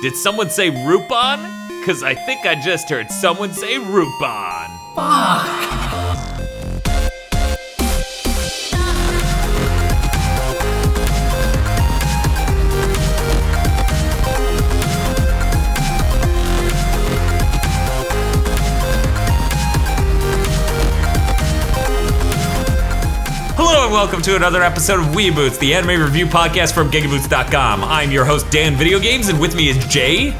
Did someone say Lupin? Because I think I just heard someone say Lupin. Fuck. Hello and welcome to another episode of WeeaBoots, the anime review podcast from GigaBoots.com. I'm your host, Dan Video Games, and with me is Jay.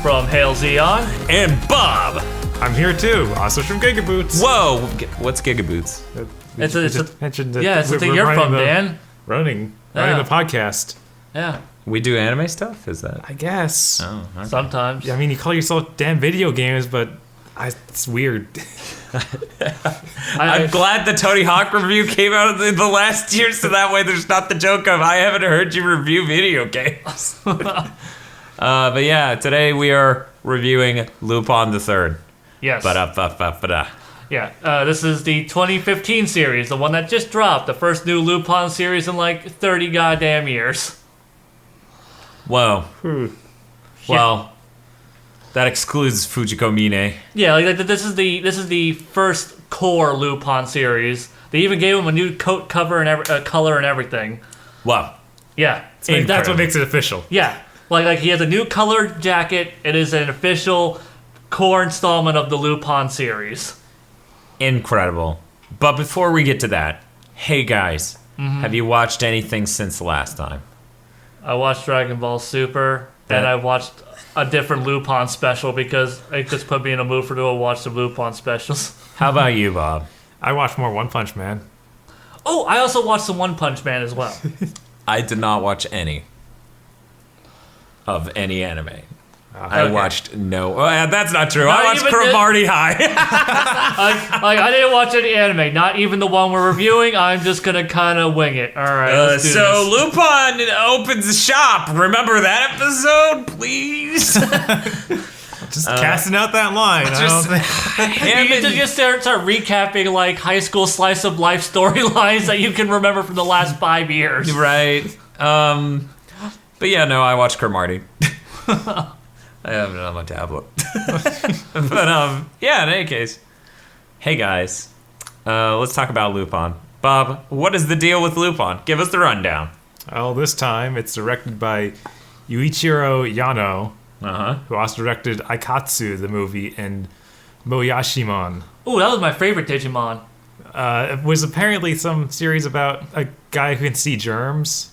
From Hail Zeon. And Bob. I'm here too, also from GigaBoots. Whoa, what's GigaBoots? It's mentioned that it's the thing you're from, Dan. Running the podcast. Yeah. We do anime stuff? Is that? I guess. Oh, okay. Sometimes. Yeah, I mean, you call yourself Dan Video Games, but it's weird. I'm glad the Tony Hawk review came out in the last year, so that way there's not the joke of I haven't heard you review video games. But yeah, today we are reviewing Lupin III. Yes. Ba-da-ba-ba-ba-da. Yeah. This is the 2015 series, the one that just dropped, the first new Lupin series in like 30 goddamn years. Whoa. Well, that excludes Fujiko Mine. Yeah, like this is the first core Lupin series. They even gave him a new coat cover and color and everything. Wow. Yeah. And that's what makes it official. Yeah. Like he has a new colored jacket. It is an official core installment of the Lupin series. Incredible. But before we get to that, hey guys, have you watched anything since last time? I watched Dragon Ball Super, and I watched a different Lupin special because it just put me in a mood to go watch some Lupin specials. How about you, Bob? I watched more One Punch Man. Oh, I also watched some One Punch Man as well. I did not watch any of any anime. I Okay. watched no. That's not true. Not I watched even Cromartie High. I didn't watch any anime, not even the one we're reviewing. I'm just gonna kind of wing it. All right, let's do so this. Lupin opens a shop. Remember that episode, please? Just casting out that line. You just start recapping like high school slice of life storylines that you can remember from the last 5 years. Right. But yeah, no, I watched Cromartie. I have it on my tablet. But yeah, in any case. Hey guys, let's talk about Lupin. Bob, what is the deal with Lupin? Give us the rundown. Well, this time it's directed by Yuichiro Yano, Uh-huh. who also directed Aikatsu, the movie, and Moyashimon. Ooh, that was my favorite Digimon. It was apparently some series about a guy who can see germs.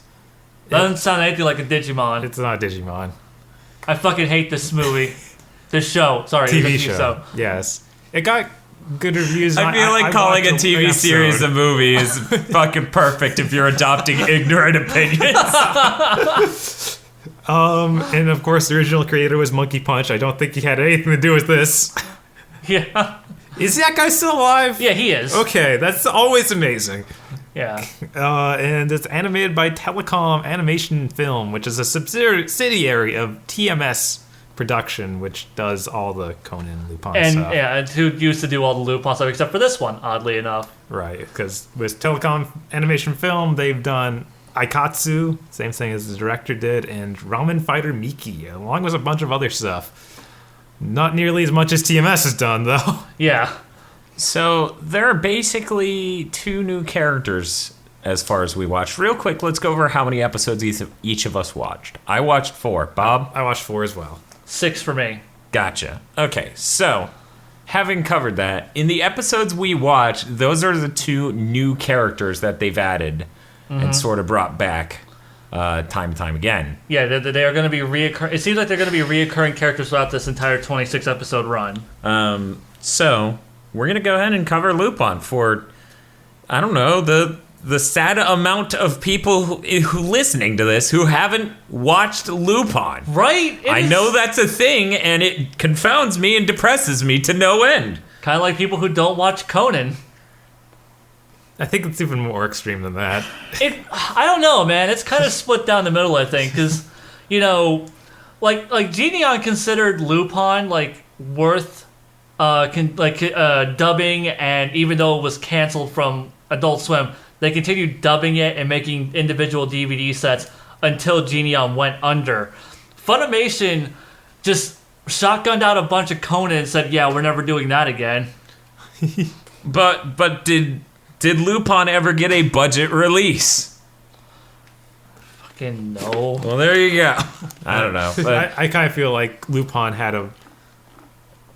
Doesn't sound anything like a Digimon. It's not Digimon. I fucking hate this movie. This show. Sorry. TV show. Yes. It got good reviews. I feel like calling a TV series a movie is fucking perfect if you're adopting ignorant opinions. And of course the original creator was Monkey Punch. I don't think he had anything to do with this. Yeah. Is that guy still alive? Yeah, he is. Okay, that's always amazing. Yeah. And it's animated by Telecom Animation Film, which is a subsidiary of TMS Production, which does all the Conan Lupin And stuff. yeah, and who used to do all the Lupin stuff except for this one, oddly enough. Right, because with Telecom Animation Film, they've done Aikatsu, same thing as the director did, and Ramen Fighter Miki, along with a bunch of other stuff. Not nearly as much as TMS has done, though. Yeah. So there are basically two new characters as far as we watched. Real quick, let's go over how many episodes each of us watched. I watched 4. Bob? I watched 4 as well. 6 for me. Gotcha. Okay, so having covered that, in the episodes we watched, those are the two new characters that they've added and sort of brought back time and time again. Yeah, they are going to be reoccurring. It seems like they're going to be reoccurring characters throughout this entire 26 episode run. So we're going to go ahead and cover Lupin for, I don't know, the sad amount of people who listening to this who haven't watched Lupin. Right? I know that's a thing, and it confounds me and depresses me to no end. Kind of like people who don't watch Conan. I think it's even more extreme than that. I don't know, man. It's kind of split down the middle, I think, because, you know, like Geneon considered Lupin like worth dubbing, and even though it was canceled from Adult Swim, they continued dubbing it and making individual DVD sets until Geneon went under. Funimation just shotgunned out a bunch of Conan and said, "Yeah, we're never doing that again." But did Lupin ever get a budget release? Fucking no. Well, there you go. I don't know. But I kind of feel like Lupin had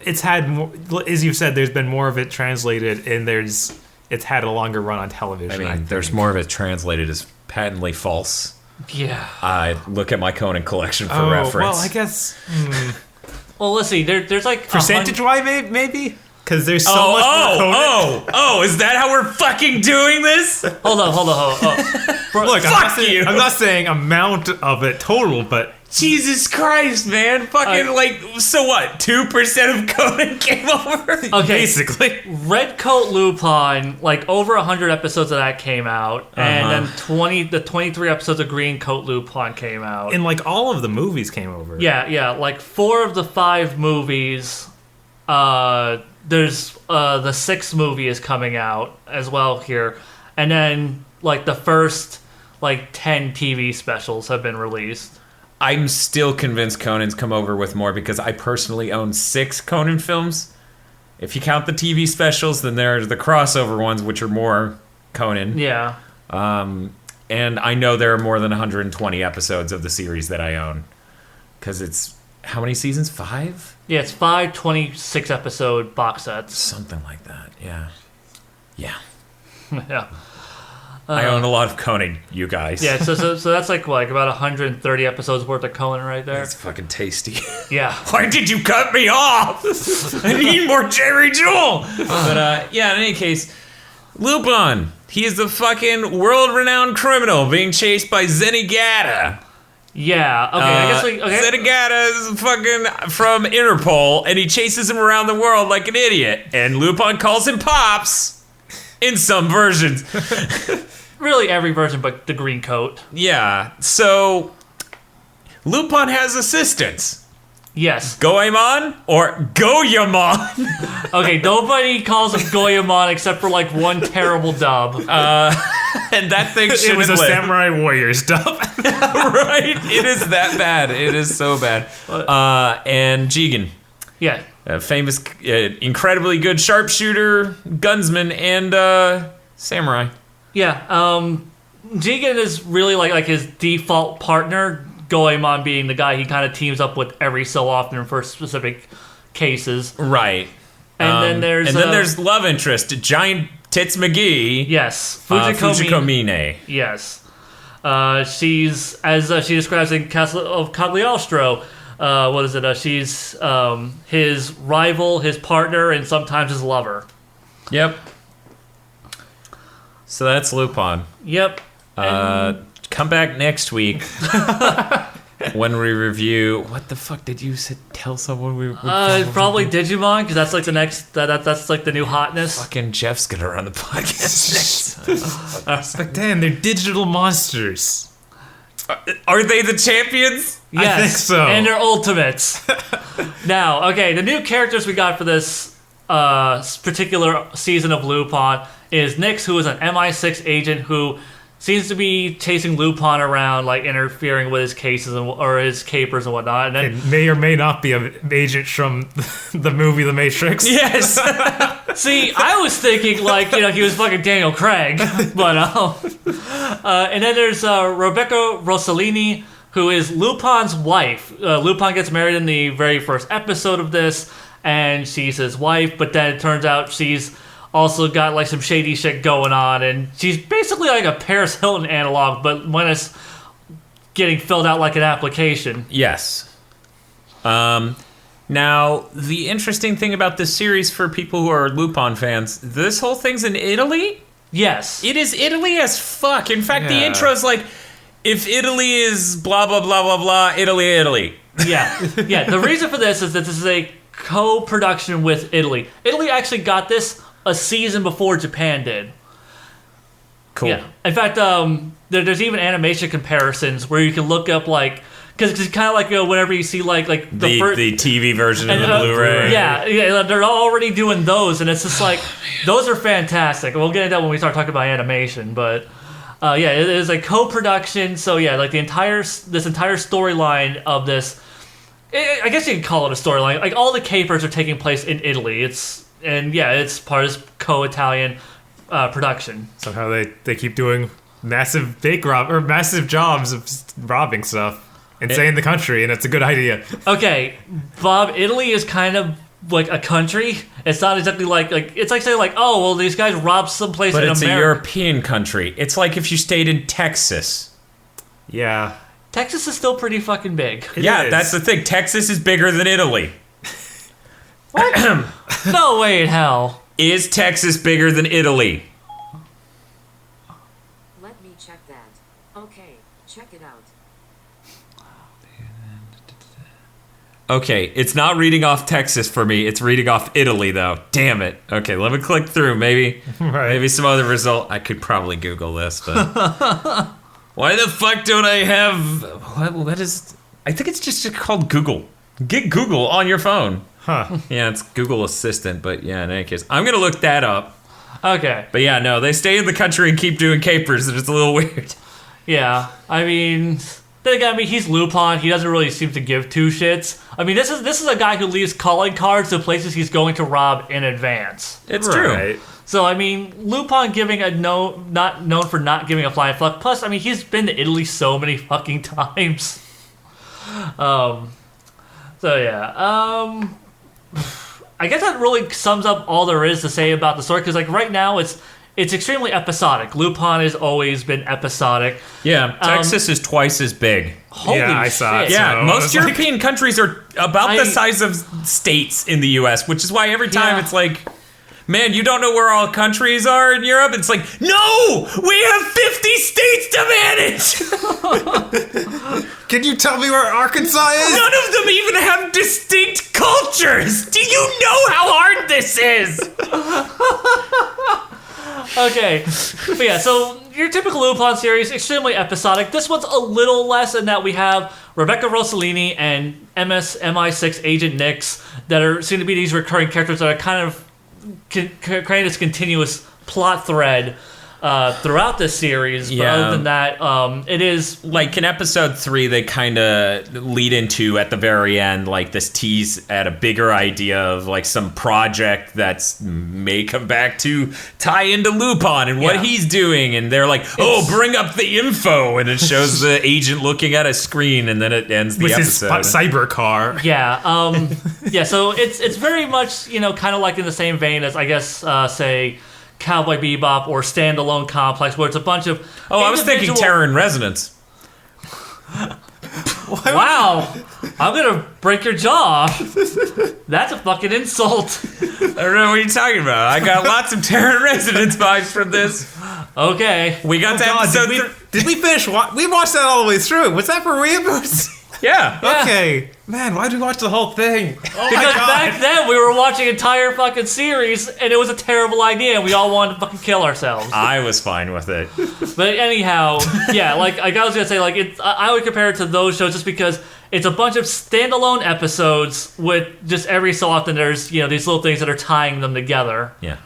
it's had more, as you've said, there's been more of it translated, and it's had a longer run on television. I mean, there's more of it translated as patently false. Yeah. I look at my Conan collection for reference. Well, I guess Well, let's see. There's like percentage-wise, maybe. Because there's so much more Conan. Is that how we're fucking doing this? Hold on. Look, Fuck you. I'm not saying amount of it total, but Jesus Christ, man. Fucking, so what? 2% of Conan came over? Okay. Basically. Red Coat Lupin, like over 100 episodes of that came out, and then the 23 episodes of Green Coat Lupin came out. And like all of the movies came over. Yeah, like 4 of the 5 movies. There's the 6th movie is coming out as well here, and then like the first like 10 TV specials have been released. I'm still convinced Conan's come over with more because I personally own 6 Conan films. If you count the TV specials, then there's the crossover ones, which are more Conan. Yeah. And I know there are more than 120 episodes of the series that I own. Because it's, how many seasons? 5? Yeah, it's 5 26-episode box sets. Something like that, yeah. Yeah. Yeah. I own a lot of Conan, you guys. Yeah, so that's like about 130 episodes worth of Conan right there. It's fucking tasty. Yeah. Why did you cut me off? I need more Jerry Jewel. But yeah, in any case, Lupin. He is the fucking world-renowned criminal being chased by Zenigata. Yeah. Okay. I guess Zenigata is fucking from Interpol, and he chases him around the world like an idiot. And Lupin calls him Pops in some versions. Really, every version but the green coat. Yeah. So Lupin has assistants. Yes. Goemon or Goyamon. Okay, nobody calls him Goyamon except for like one terrible dub. And that thing shouldn't It was a live. Samurai Warriors dub. Right? It is that bad. It is so bad. And Jigen. Yeah. A famous, incredibly good sharpshooter, gunsman, and samurai. Yeah. Jigen is really like his default partner, Goemon being the guy he kind of teams up with every so often for specific cases. Right. And then there's love interest, Giant Tits McGee. Yes. Fujiko Mine. Yes. She's, as she describes in Castle of Cagliostro, what is it? She's his rival, his partner, and sometimes his lover. Yep. So that's Lupin. Yep. Come back next week when we review. What the fuck did you tell someone we? Probably Digimon, because that's like the next. That's like the new hotness. Fucking Jeff's gonna run the podcast next time. But Dan, they're digital monsters. Are they the champions? Yes, I think so. And they're ultimates. Now, okay, the new characters we got for this particular season of Lupin is Nyx, who is an MI6 agent who seems to be chasing Lupin around, like interfering with his cases or his capers and whatnot. And then It may or may not be an agent from the movie The Matrix. Yes. see, I was thinking like he was fucking Daniel Craig, but and then there's Rebecca Rossellini, who is Lupin's wife. Lupin gets married in the very first episode of this, and she's his wife. But then it turns out she's also got like some shady shit going on, and she's basically like a Paris Hilton analog, but when it's getting filled out like an application. Yes. Now, the interesting thing about this series for people who are Lupin fans, this whole thing's in Italy? Yes. It is Italy as fuck. In fact, the Yeah. intro's like, if Italy is blah, blah, blah, blah, blah, Italy, Italy. Yeah. Yeah. The reason for this is that this is a co-production with Italy. Italy actually got this a season before Japan did. Cool. Yeah. In fact, there's even animation comparisons where you can look up like, because it's kind of like whenever you see like The first, TV version of and, the Blu-ray. yeah, they're already doing those, and it's just like those are fantastic. We'll get into that when we start talking about animation, but yeah, it is a co-production. So yeah, like this entire storyline of this I guess you can call it a storyline. Like, all the capers are taking place in Italy. It's part of this co-Italian production. Somehow they keep doing massive massive jobs of robbing stuff and staying in the country, and it's a good idea. Okay, Bob, Italy is kind of like a country. It's not exactly like it's like saying like, oh, well, these guys robbed someplace in America. But it's a European country. It's like if you stayed in Texas. Yeah. Texas is still pretty fucking big. Yeah, that's the thing. Texas is bigger than Italy. What? No way in hell. Is Texas bigger than Italy? Let me check that. Okay, check it out. Okay, it's not reading off Texas for me. It's reading off Italy, though. Damn it. Okay, let me click through. Maybe some other result. I could probably Google this, but... Why the fuck don't I have... What is... I think it's just called Google. Get Google on your phone. Huh. Yeah, it's Google Assistant, but yeah, in any case. I'm going to look that up. Okay. But yeah, no, they stay in the country and keep doing capers, and it's a little weird. Yeah, I mean... Then again, he's Lupin. He doesn't really seem to give two shits. I mean, this is a guy who leaves calling cards to places he's going to rob in advance. It's true. So, I mean, Lupin not known for not giving a flying fuck. Plus, I mean, he's been to Italy so many fucking times. So, yeah. I guess that really sums up all there is to say about the story. Because, like, right now, it's extremely episodic. Lupin has always been episodic. Yeah, Texas is twice as big. Holy shit. I saw it. Yeah, So most European countries are about the size of states in the U.S., which is why every time it's like... Man, you don't know where all countries are in Europe? It's like, no! We have 50 states to manage! Can you tell me where Arkansas is? None of them even have distinct cultures! Do you know how hard this is? Okay. But yeah, so your typical Lupin series, extremely episodic. This one's a little less in that we have Rebecca Rossellini and MI6 Agent Nix that seem to be these recurring characters that are kind of creating this continuous plot thread throughout this series. But other than that, it is... Like, in episode 3, they kind of lead into, at the very end, like, this tease at a bigger idea of, like, some project that's may come back to tie into Lupin and what he's doing. And they're like, bring up the info. And it shows the agent looking at a screen, and then it ends the with episode. His cyber car. Yeah. Yeah, so it's very much, kind of like in the same vein as, I guess, say... Cowboy Bebop or Standalone Complex, where it's a bunch of... I was thinking Terror in Resonance. Wow. I'm going to break your jaw. That's a fucking insult. I don't know what you're talking about. I got lots of Terror in Resonance vibes from this. Okay. We got to episode... Did we finish? We watched that all the way through. Was that for WeeaBoots? Yeah. Okay. Man, why did we watch the whole thing? Oh because back then we were watching an entire fucking series and it was a terrible idea and we all wanted to fucking kill ourselves. I was fine with it. But anyhow, yeah, like I was gonna say, like I would compare it to those shows just because it's a bunch of standalone episodes with just every so often there's these little things that are tying them together. Yeah.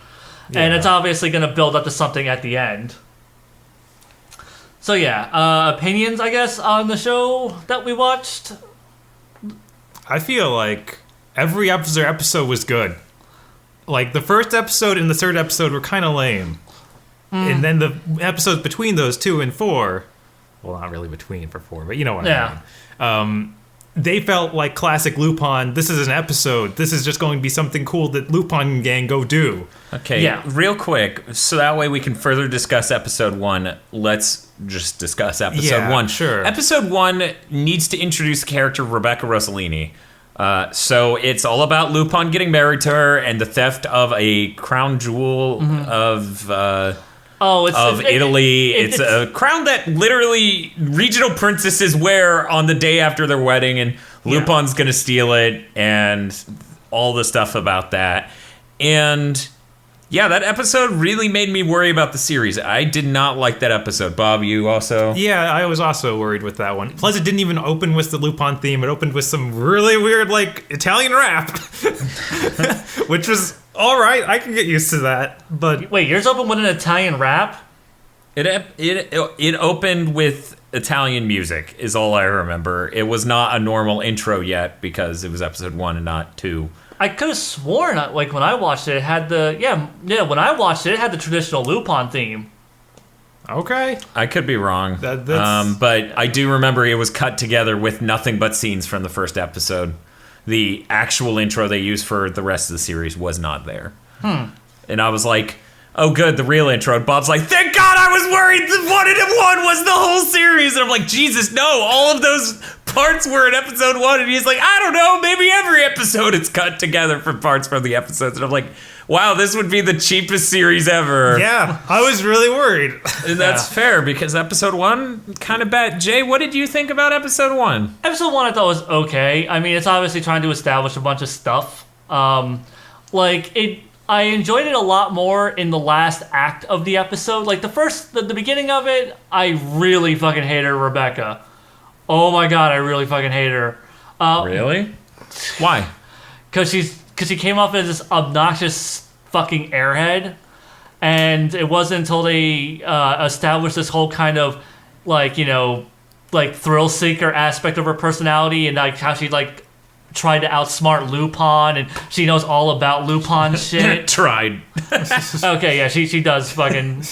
And it's obviously gonna build up to something at the end. So yeah, opinions, I guess, on the show that we watched. I feel like every episode was good. Like, the first episode and the third episode were kind of lame. And then the episodes between those 2 and 4, well, not really between for 4, but you know what I mean. They felt like classic Lupin. This is an episode. This is just going to be something cool that Lupin gang go do. Okay, real quick, so that way we can further discuss episode 1. Let's just discuss episode 1. Sure. Episode 1 needs to introduce the character Rebecca Rossellini. So it's all about Lupin getting married to her and the theft of a crown jewel of Italy. It's a crown that literally regional princesses wear on the day after their wedding, and Lupin's gonna steal it, and all the stuff about that. And yeah, that episode really made me worry about the series. I did not like that episode. Bob, you also? Yeah, I was also worried with that one. Plus, it didn't even open with the Lupin theme. It opened with some really weird, like, Italian rap. Which was all right. I can get used to that. But wait, yours opened with an Italian rap? It opened with Italian music is all I remember. It was not a normal intro yet because it was episode 1 and not 2. I could have sworn, like when I watched it, it had the when I watched it had the traditional Lupin theme. Okay. I could be wrong. That's... But I do remember it was cut together with nothing but scenes from the first episode. The actual intro they used for the rest of the series was not there. And I was like, oh good, the real intro. And Bob's like, thank God, I was worried that 1 and 1 was the whole series. And I'm like, Jesus, no, all of those parts were in episode 1. And he's like, I don't know, maybe every episode it's cut together from parts from the episodes. And I'm like, wow, this would be the cheapest series ever. Yeah, I was really worried. And that's fair, because episode 1, kind of bad. Jay, what did you think about episode 1? Episode 1 I thought was okay. I mean, it's obviously trying to establish a bunch of stuff. I enjoyed it a lot more in the last act of the episode. Like the beginning of it, I really fucking hated Rebecca. Oh my God, I really fucking hate her. Really? Why? Because she came off as this obnoxious fucking airhead, and it wasn't until they established this whole kind of thrill seeker aspect of her personality, and like how she tried to outsmart Lupin, and she knows all about Lupin shit. Tried. Okay, yeah, she does fucking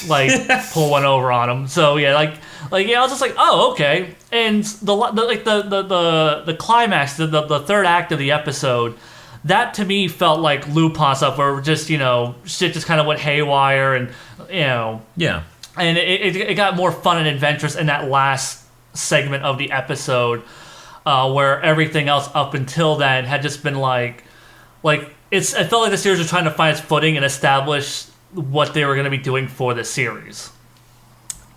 pull one over on him. So yeah, I was just like, oh, okay. And the climax, the third act of the episode, that to me felt like Lupin stuff, where just shit just kind of went haywire, and Yeah. and it got more fun and adventurous in that last segment of the episode, where everything else up until then had just been it felt like the series was trying to find its footing and establish what they were going to be doing for the series.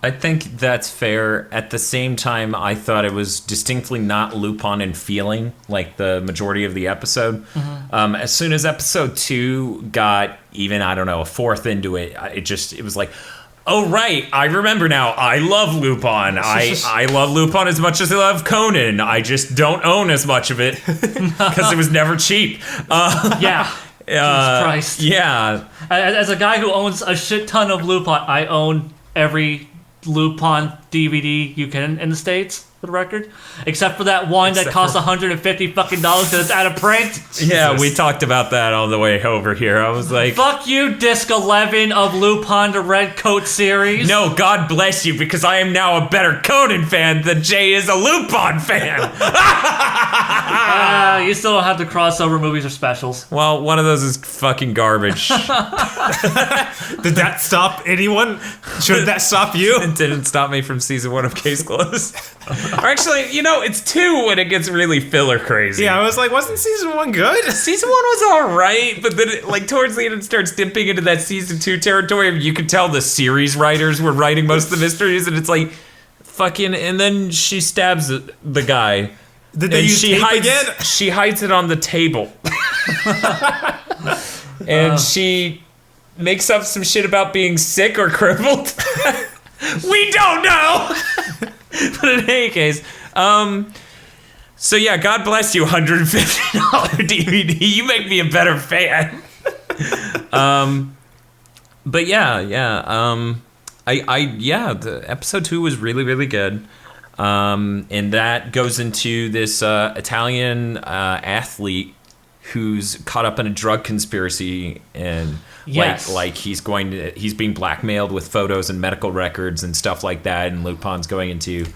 I think that's fair. At the same time, I thought it was distinctly not Lupin in feeling, like the majority of the episode. Mm-hmm. As soon as episode 2 got even, I don't know, a fourth into it, it was like, oh, right, I remember now. I love Lupin. I love Lupin as much as I love Conan. I just don't own as much of it because it was never cheap. Yeah. Jesus Christ. Yeah. As a guy who owns a shit ton of Lupin, I own every Lupin DVD you can in the States, for the record, except for that one that costs $150 fucking because it's out of print. Yeah, we talked about that on the way over here. I was like, fuck you, disc 11 of Lupin the Red Coat series. No, God bless you, because I am now a better Conan fan than Jay is a Lupin fan. You still don't have the crossover movies or specials. Well, one of those is fucking garbage. Did that stop anyone? Should that stop you? It didn't stop me from season 1 of Case Closed. Or actually, it's 2 when it gets really filler crazy. Yeah, I was like, wasn't season 1 good? Season 1 was alright, but then towards the end it starts dipping into that season 2 territory. You could tell the series writers were writing most of the mysteries, and it's like, fucking, and then she stabs the guy. Did they use tape again? She hides it on the table. And she makes up some shit about being sick or crippled. We don't know! But in any case, so yeah, God bless you, $150 DVD. You make me a better fan. But the episode 2 was really, really good. And that goes into this Italian athlete who's caught up in a drug conspiracy, and yes. he's being blackmailed with photos and medical records and stuff like that, and Lupin's going into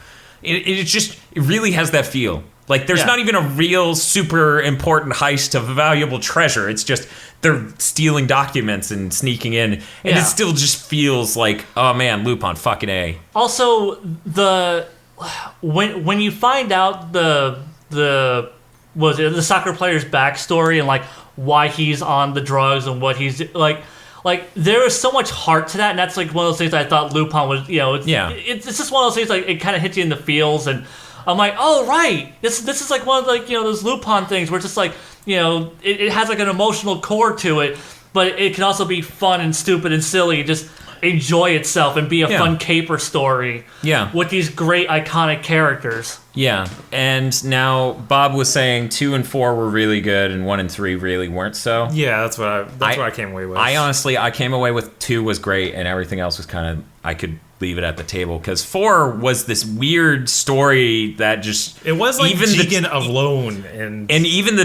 it really has that feel. Like there's not even a real super important heist of valuable treasure. It's just they're stealing documents and sneaking in, and it still just feels like, oh man, Lupin, fucking A. Also, when you find out the soccer player's backstory and why he's on the drugs and what he's like there is so much heart to that, and that's one of those things I thought Lupin was. It's just one of those things it kind of hits you in the feels, and I'm like, oh right, this is one of those Lupin things where it's just it has an emotional core to it, but it can also be fun and stupid and silly, just enjoy itself and be a fun caper story. Yeah, with these great iconic characters. Yeah, and now Bob was saying 2 and 4 were really good, and 1 and 3 really weren't so. Yeah, that's what I came away with. I honestly came away with 2 was great, and everything else was kind of I could leave it at the table, because 4 was this weird story that just It was like even Jigen alone, and even the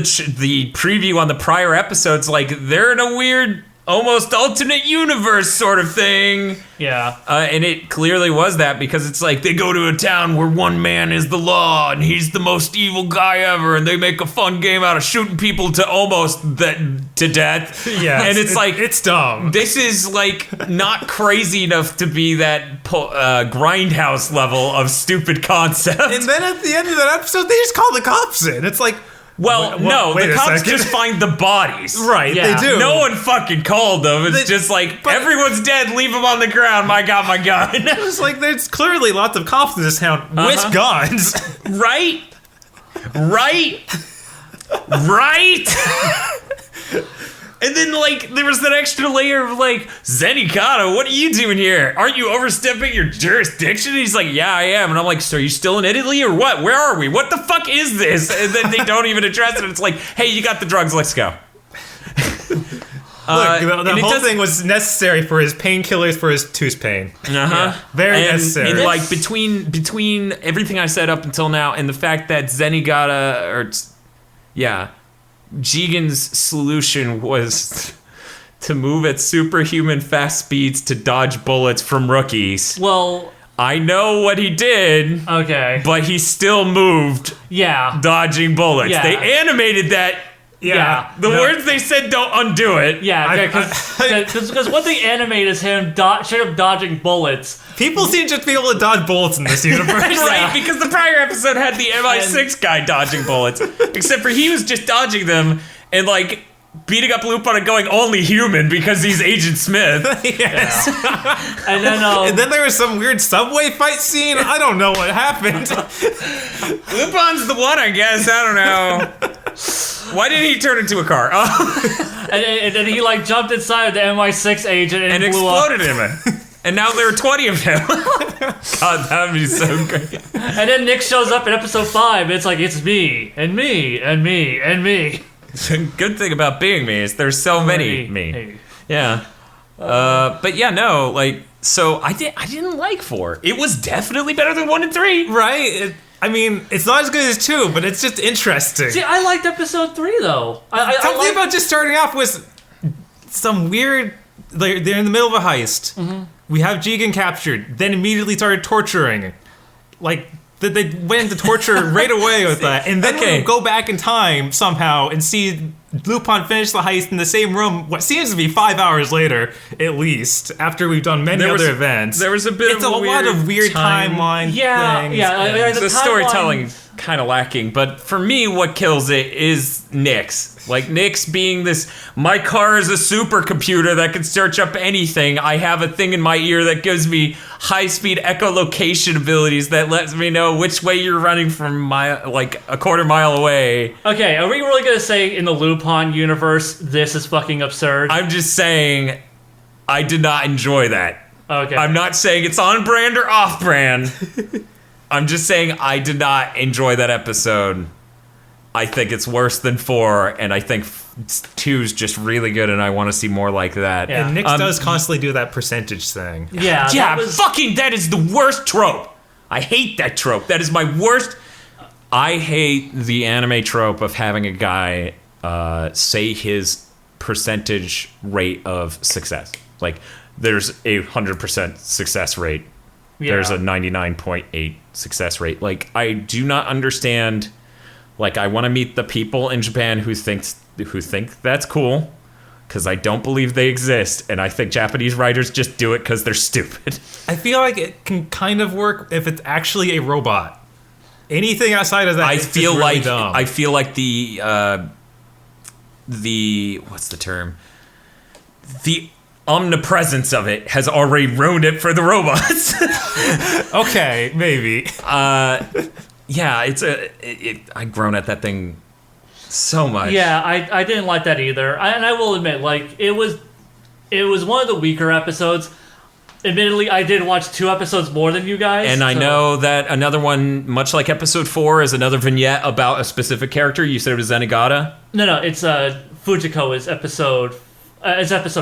preview on the prior episodes, like they're in a weird almost alternate universe sort of thing. Yeah. And it clearly was that, because it's like they go to a town where one man is the law and he's the most evil guy ever, and they make a fun game out of shooting people to almost to death. yeah, and it's like it's dumb. this is like not crazy enough to be that grindhouse level of stupid concept. And then at the end of that episode, they just call the cops in. It's like, well, no, wait the a cops second. just find the bodies. right? Yeah. They do. No one fucking called them. It's They- just like, but- everyone's dead, leave them on the ground. I got my gun. It's like there's clearly lots of cops in this town with guns. Right? Right? Right? And then, like, there was that extra layer of, like, Zenigata, what are you doing here? Aren't you overstepping your jurisdiction? And he's like, yeah, I am. And I'm like, so are you still in Italy or what? Where are we? What the fuck is this? And then they don't even address it. It's like, hey, you got the drugs, let's go. Look, and the it whole does- thing was necessary for his painkillers for his tooth pain. Uh-huh. Very and, necessary. And like between everything I said up until now and the fact that Zenigata Jigen's solution was to move at superhuman fast speeds to dodge bullets from rookies. Well, I know what he did, okay. but he still moved Yeah. dodging bullets. Yeah. They animated that. Yeah. The words they said don't undo it. Yeah, because what they animate is him straight up dodging bullets. People seem to be able to dodge bullets in this universe. Right, because the prior episode had the MI6 guy dodging bullets. Except for he was just dodging them and, like, beating up Lupin and going only human because he's Agent Smith. Yes. And then, And then there was some weird subway fight scene. I don't know what happened. Lupin's the one, I guess. I don't know. Why did he turn into a car? Oh, and then he, like, jumped inside of the MI6 agent and, and blew up. exploded him. And now there are 20 of him. God, that would be so great. And then Nick shows up in episode 5. It's like, it's me, and me, and me, and me. The good thing about being me is there's so many me. Hey. Yeah. But yeah, no, like, so I didn't like 4. It was definitely better than 1 and 3. Right? I mean, it's not as good as 2, but it's just interesting. See, I liked episode 3, though. Something about just starting off with some weird. They're in the middle of a heist. Mm-hmm. We have Jigen captured, then immediately started torturing. Like, they went into torture right away with that. And then we go back in time somehow and see Lupin finish the heist in the same room, what seems to be 5 hours later, at least, after we've done many other events. There was a bit It's of a lot of weird timeline Yeah, things. yeah. The storytelling kind of lacking, but for me, what kills it is Nyx. Like, Nyx being this, my car is a supercomputer that can search up anything. I have a thing in my ear that gives me high-speed echolocation abilities that lets me know which way you're running from a quarter mile away. Okay, are we really gonna say in the Lupin universe, this is fucking absurd? I'm just saying, I did not enjoy that. Okay. I'm not saying it's on brand or off brand. I'm just saying I did not enjoy that episode. I think it's worse than 4, and I think 2's just really good, and I want to see more like that. Yeah. And Nyx does constantly do that percentage thing. Yeah, Yeah, that that is the worst trope. I hate that trope. That is my worst. I hate the anime trope of having a guy say his percentage rate of success. Like, there's a 100% success rate. There's a 99.8 success rate. Like, I do not understand. Like, I want to meet the people in Japan who think that's cool, because I don't believe they exist, and I think Japanese writers just do it because they're stupid. I feel like it can kind of work if it's actually a robot. Anything outside of that, I is feel just really like dumb. I feel like the what's the term? The omnipresence of it has already ruined it for the robots. Okay, maybe. Yeah, I've grown at that thing so much. Yeah, I didn't like that either. And I will admit, like, it was one of the weaker episodes. Admittedly, I did watch 2 episodes more than you guys. And I know that another one, much like episode 4, is another vignette about a specific character. You said it was Zenigata? No, it's Fujiko is episode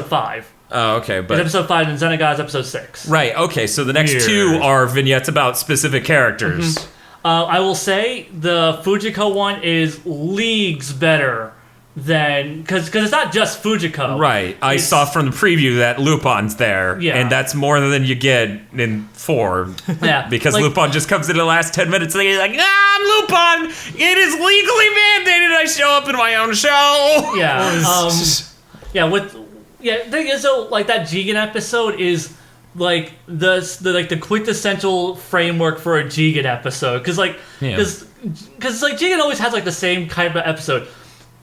5. Oh, okay, It's but episode 5, and Zenigata's episode 6. right. Okay, so the next two Weird. are vignettes about specific characters. I will say the Fujiko one is leagues better than because it's not just Fujiko. Right. I It's- saw from the preview that Lupin's there, Yeah. and that's more than you get in 4. Yeah, Because like- Lupin just comes in the last 10 minutes and he's like, I'm Lupin! It is legally mandated I show up in my own show! Yeah. The thing is though, like that Jigen episode is like the quintessential framework for a Jigen episode because like Yeah. because like Jigen always has like the same kind of episode.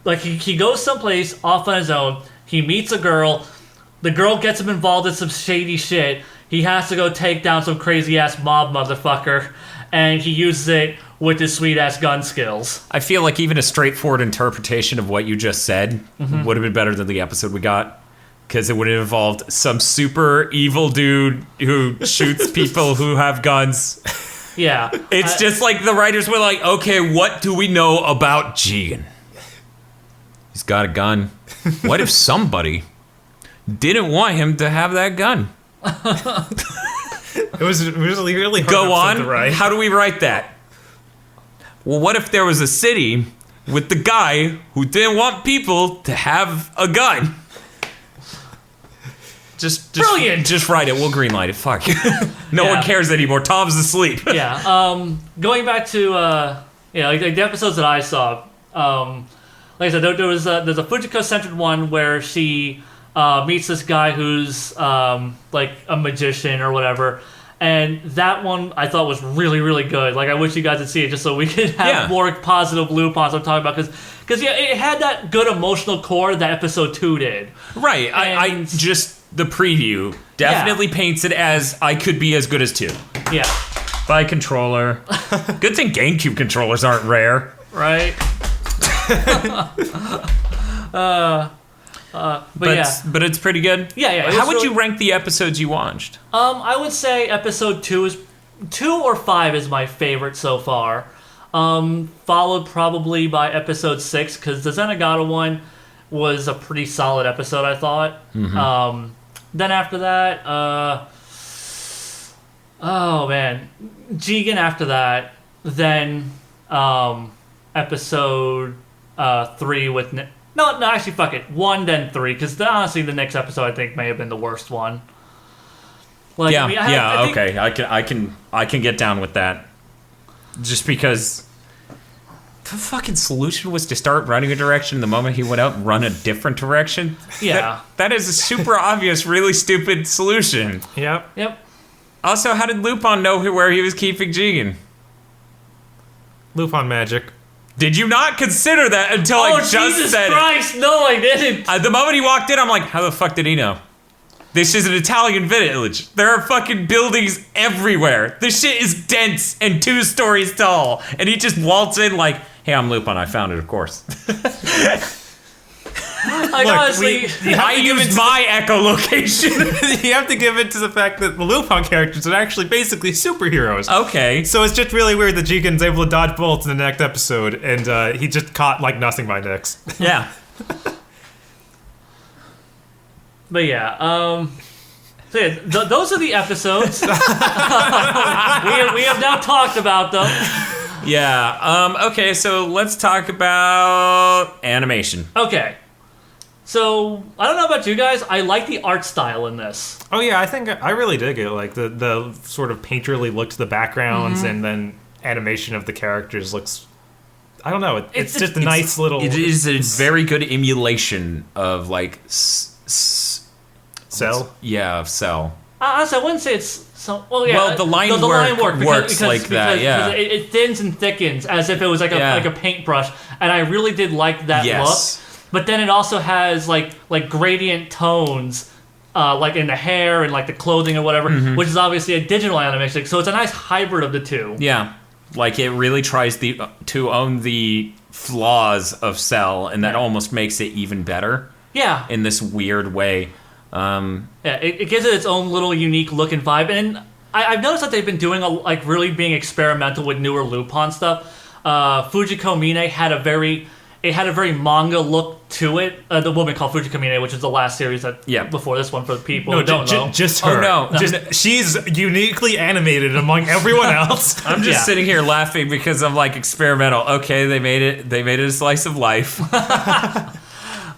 Like he goes someplace off on his own. He meets a girl. The girl gets him involved in some shady shit. He has to go take down some crazy ass mob motherfucker, and he uses it with his sweet ass gun skills. I feel like even a straightforward interpretation of what you just said would have been better than the episode we got. Because it would have involved some super evil dude who shoots people who have guns. Yeah, It's just like the writers were like, okay, what do we know about Jigen? He's got a gun. What if somebody didn't want him to have that gun? It was really, really hard Go on. to write. How do we write that? Well, what if there was a city with the guy who didn't want people to have a gun? Just Brilliant. Just write it. We'll greenlight it. Fuck. No Yeah. one cares anymore. Tom's asleep. yeah. Going back to like the episodes that I saw. Like I said, there's a Fujiko centered one where she meets this guy who's like a magician or whatever. And that one I thought was really, really good. Like I wish you guys could see it just so we could have Yeah. more positive Lupins I'm talking about because yeah, it had that good emotional core that episode 2 did. Right. I And- just the preview definitely paints it as I could be as good as 2. Yeah. By controller. Good thing GameCube controllers aren't rare. Right. But yeah. But it's pretty good. Yeah, yeah, it How was would you really- rank the episodes you watched? I would say episode 2 or 5 is my favorite so far. Followed probably by episode 6 because the Zenigata one was a pretty solid episode, I thought. Then after that, oh man, Jigen after that. Then episode 3 with no, actually fuck it, 1 then 3 because honestly the next episode I think may have been the worst one. Like, Yeah, I think- okay. I can get down with that. Just because the fucking solution was to start running a direction the moment he went out and run a different direction. Yeah. That is a super obvious, really stupid solution. Yep. Yep. Also, how did Lupin know where he was keeping Jigen? Lupin magic. Did you not consider that until I Oh just Jesus said it? Christ! No, I didn't. The moment he walked in, I'm like, how the fuck did he know? This is an Italian village. There are fucking buildings everywhere. This shit is dense and 2 stories tall. And he just waltz in like, hey, I'm Lupin. I found it, of course. Like honestly, I used my echolocation. You have to give it to the fact that the Lupin characters are actually basically superheroes. Okay. So it's just really weird that Jigen's able to dodge bullets in the next episode, and he just caught like nothing by Nyx. Yeah. but yeah. So yeah, those are the episodes. we have now talked about them. Yeah. Okay, so let's talk about animation. Okay. So I don't know about you guys. I like the art style in this. Oh yeah, I think I really dig it. Like the sort of painterly look to the backgrounds, and then animation of the characters looks. I don't know. It's just a nice little. It is a very good emulation of like Cell. Yeah, of Cell. Honestly, I wouldn't say it's so. Well, yeah. Well, the line work works like that, yeah. Because it thins and thickens as if it was like a paintbrush, and I really did like that Yes. look. But then it also has like gradient tones, like in the hair and like the clothing or whatever, which is obviously a digital animation. So it's a nice hybrid of the two. Yeah, like it really tries to own the flaws of Cell, and that almost makes it even better. Yeah. In this weird way. Yeah, it gives it its own little unique look and vibe, and I've noticed that they've been doing really being experimental with newer Lupin stuff. Fujiko Mine had a very it had a very manga look to it. The woman called Fujikamine, which is the last series that before this one for the people who don't know. Just her. Oh, no. She's uniquely animated among everyone else. I'm just sitting here laughing because I'm like, experimental. Okay, they made it a slice of life.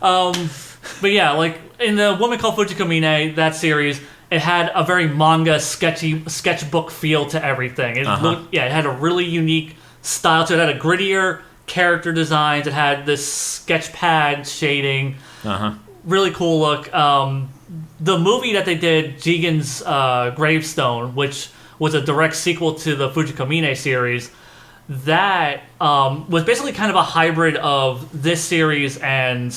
But yeah, like in the woman called Fujikamine, that series, it had a very manga sketchbook feel to everything. It looked, it had a really unique style to it. It had a grittier character designs. It had this sketch pad shading. Really cool look. The movie that they did, Jigen's Gravestone, which was a direct sequel to the Fujikamine series, that was basically kind of a hybrid of this series and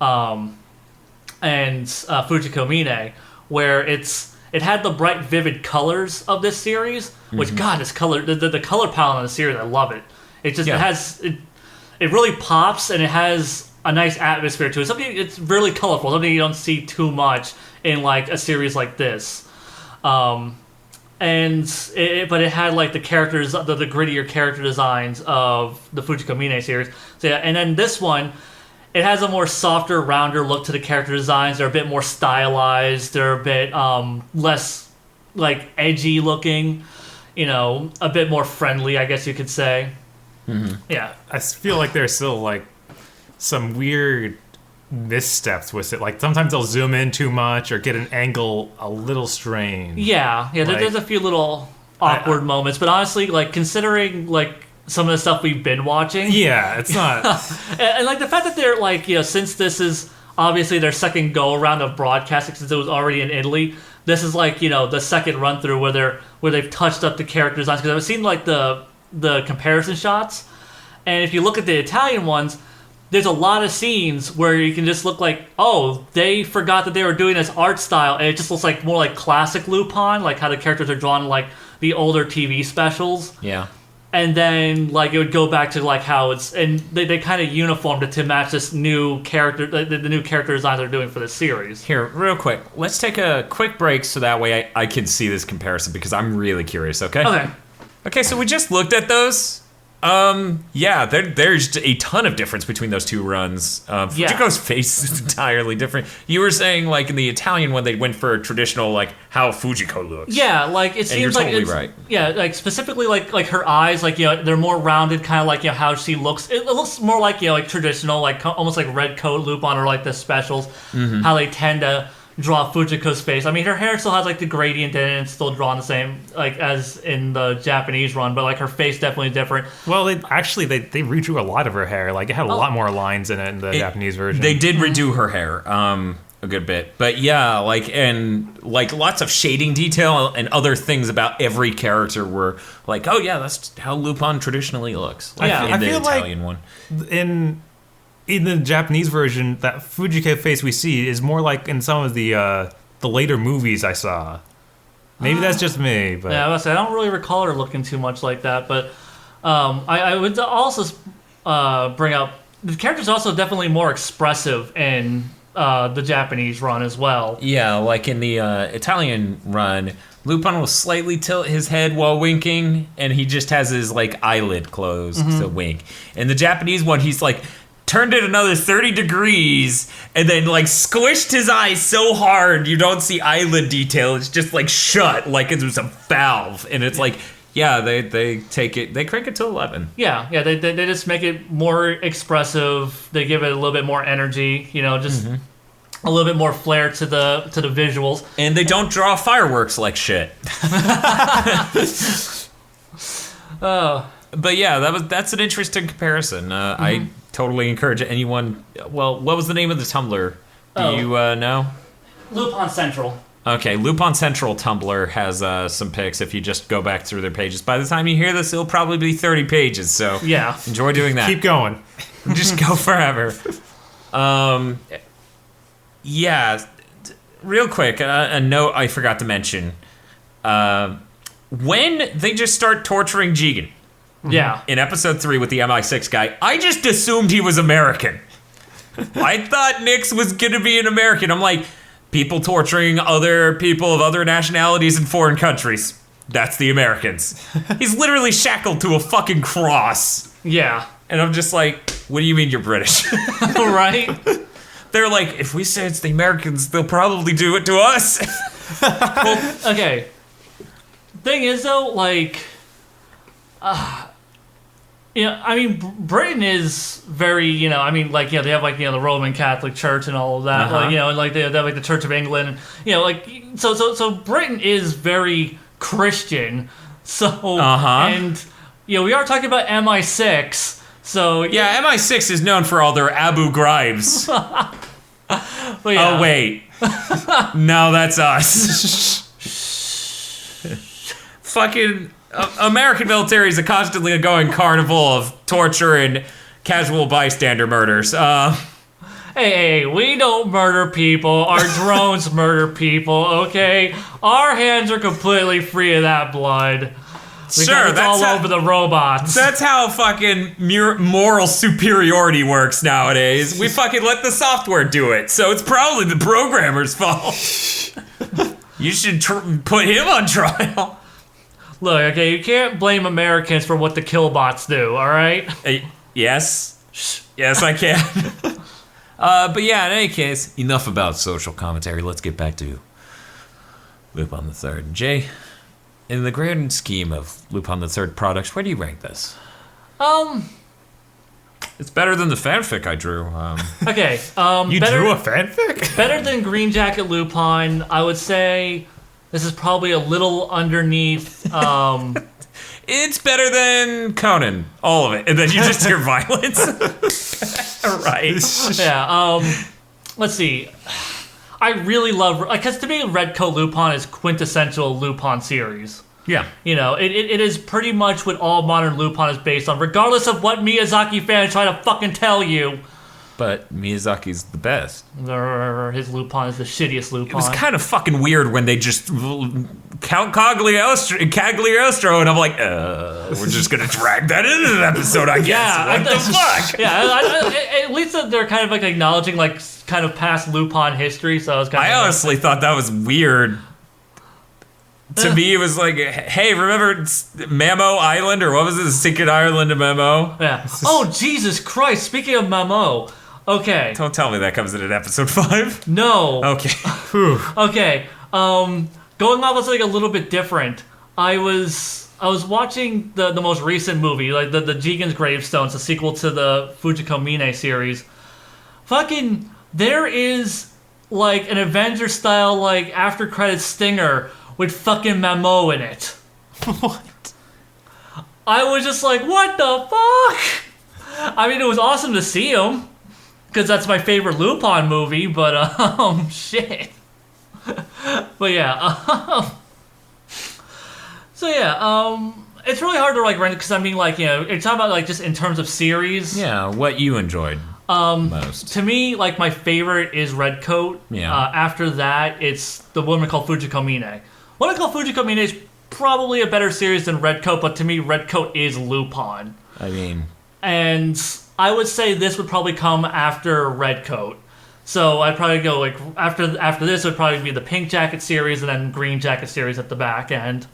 Fujikamine, where it had the bright, vivid colors of this series. Which God, this color, the color palette on the series, I love it. It just it really pops, and it has a nice atmosphere to it. It's really colorful. Something you don't see too much in like a series like this. But it had like the characters, the grittier character designs of the Fujikamine series. So yeah, and then this one, it has a more softer, rounder look to the character designs. They're a bit more stylized. They're a bit less like edgy looking. A bit more friendly, I guess you could say. Yeah, I feel like there's still like some weird missteps with it. Like sometimes they'll zoom in too much or get an angle a little strange. Yeah. There's a few little awkward moments, but honestly, like considering like some of the stuff we've been watching, it's not. and like the fact that they're like since this is obviously their second go around of broadcasting since it was already in Italy. This is like the second run through where they've touched up the character designs, because I've seen like the comparison shots, and if you look at the Italian ones, there's a lot of scenes where you can just look like, oh, they forgot that they were doing this art style, and it just looks like more like classic Lupin, like how the characters are drawn in like the older TV specials. Yeah. And then like it would go back to like how it's, and they kind of uniformed it to match this new character, the new character design they're doing for the series. Here, real quick, let's take a quick break so that way I can see this comparison, because I'm really curious. Okay, so we just looked at those. There's a ton of difference between those two runs. Fujiko's face is entirely different. You were saying, like, in the Italian one, they went for a traditional, like, how Fujiko looks. Yeah, like, it seems like totally right. Yeah, like, specifically, like her eyes, like, they're more rounded, kind of like, how she looks. It looks more like, like, traditional, like, almost like Red Coat Lupin, or, like, the specials, how they tend to draw Fujiko's face. I mean, her hair still has like the gradient in it, and it's still drawn the same like as in the Japanese run, but like her face definitely different. Well, they redrew a lot of her hair. Like it had a lot more lines in it in the Japanese version. They did redo her hair a good bit, but yeah, like lots of shading detail and other things about every character were like, oh yeah, that's how Lupin traditionally looks. Like, in the Italian one. In the Japanese version, that Fujiko face we see is more like in some of the later movies I saw. Maybe that's just me, but yeah, I don't really recall her looking too much like that. But I would also bring up the character's also definitely more expressive in the Japanese run as well. Yeah, like in the Italian run, Lupin will slightly tilt his head while winking, and he just has his like eyelid closed to wink. In the Japanese one, he's like turned it another 30 degrees and then like squished his eyes so hard you don't see eyelid detail. It's just like shut, like it was a valve. And it's like, yeah, they take it, they crank it to 11. Yeah, they just make it more expressive. They give it a little bit more energy, just a little bit more flair to the visuals. And they don't draw fireworks like shit. But yeah, that's an interesting comparison. I totally encourage anyone. Well, what was the name of the Tumblr? Do you know? Lupin Central. Okay, Lupin Central Tumblr has some pics. If you just go back through their pages, by the time you hear this, it'll probably be 30 pages. So yeah, enjoy doing that. Keep going. Just go forever. Yeah, real quick, a note I forgot to mention. When they just start torturing Jigen. Yeah. In episode 3 with the MI6 guy, I just assumed he was American. I thought Nyx was gonna be an American. I'm like, people torturing other people of other nationalities in foreign countries. That's the Americans. He's literally shackled to a fucking cross. Yeah. And I'm just like, what do you mean you're British? Right? They're like, if we say it's the Americans, they'll probably do it to us. Okay. Thing is, though, like, I mean, Britain is very, I mean, like, they have, like, the Roman Catholic Church and all of that, like, and, like, they have, like, the Church of England, like, so Britain is very Christian, so, and, we are talking about MI6, so... Yeah, MI6 is known for all their Abu Ghraibs. But yeah. Oh, wait. No, that's us. Fucking American military is a constantly going carnival of torture and casual bystander murders. Hey, we don't murder people. Our drones murder people, okay? Our hands are completely free of that blood. Because it's all over the robots. That's how fucking moral superiority works nowadays. We fucking let the software do it, so it's probably the programmer's fault. You should put him on trial. Look, okay, you can't blame Americans for what the killbots do, alright? Yes. Yes, I can. But yeah, in any case, enough about social commentary. Let's get back to Lupin III. Jay, in the grand scheme of Lupin III products, where do you rank this? It's better than the fanfic I drew. Okay, You drew a fanfic? Better than Green Jacket Lupin, I would say this is probably a little underneath, It's better than Conan, all of it. And then you just hear violence. Right. Yeah, let's see. I really love, because to me, Red Coat Lupin is quintessential Lupin series. Yeah. It is pretty much what all modern Lupin is based on, regardless of what Miyazaki fans try to fucking tell you. But Miyazaki's the best. His Lupin is the shittiest Lupin. It was kind of fucking weird when they just Count Cagliostro, and I'm like, we're just gonna drag that into an episode, I guess. Yeah, what the fuck? Yeah, at least they're kind of like acknowledging like kind of past Lupin history. So I was kind of. I honestly thought that was weird. To me, it was like, hey, remember Mamo Island, or what was it, the Secret Island of Mamo? Yeah. Oh Jesus Christ! Speaking of Mamo, okay. Don't tell me that comes in episode 5. No. Okay. Okay. Going off was like a little bit different. I was watching the most recent movie, like the Jigen's Gravestones, the sequel to the Fujiko Mine series. Fucking, there is like an Avenger style like after credits stinger with fucking Mamo in it. What? I was just like, what the fuck? I mean, it was awesome to see him because that's my favorite Lupin movie. But shit. But yeah, so yeah, it's really hard to like rent because I mean, like, you're talking about like just in terms of series. Yeah, what you enjoyed most. To me, like my favorite is Red Coat. Yeah. After that, it's the woman called Fujiko Mine. Woman called Fujiko Mine is probably a better series than Red Coat, but to me, Red Coat is Lupin. I mean, and I would say this would probably come after Red Coat. So I'd probably go like after this would probably be the Pink Jacket series and then Green Jacket series at the back end.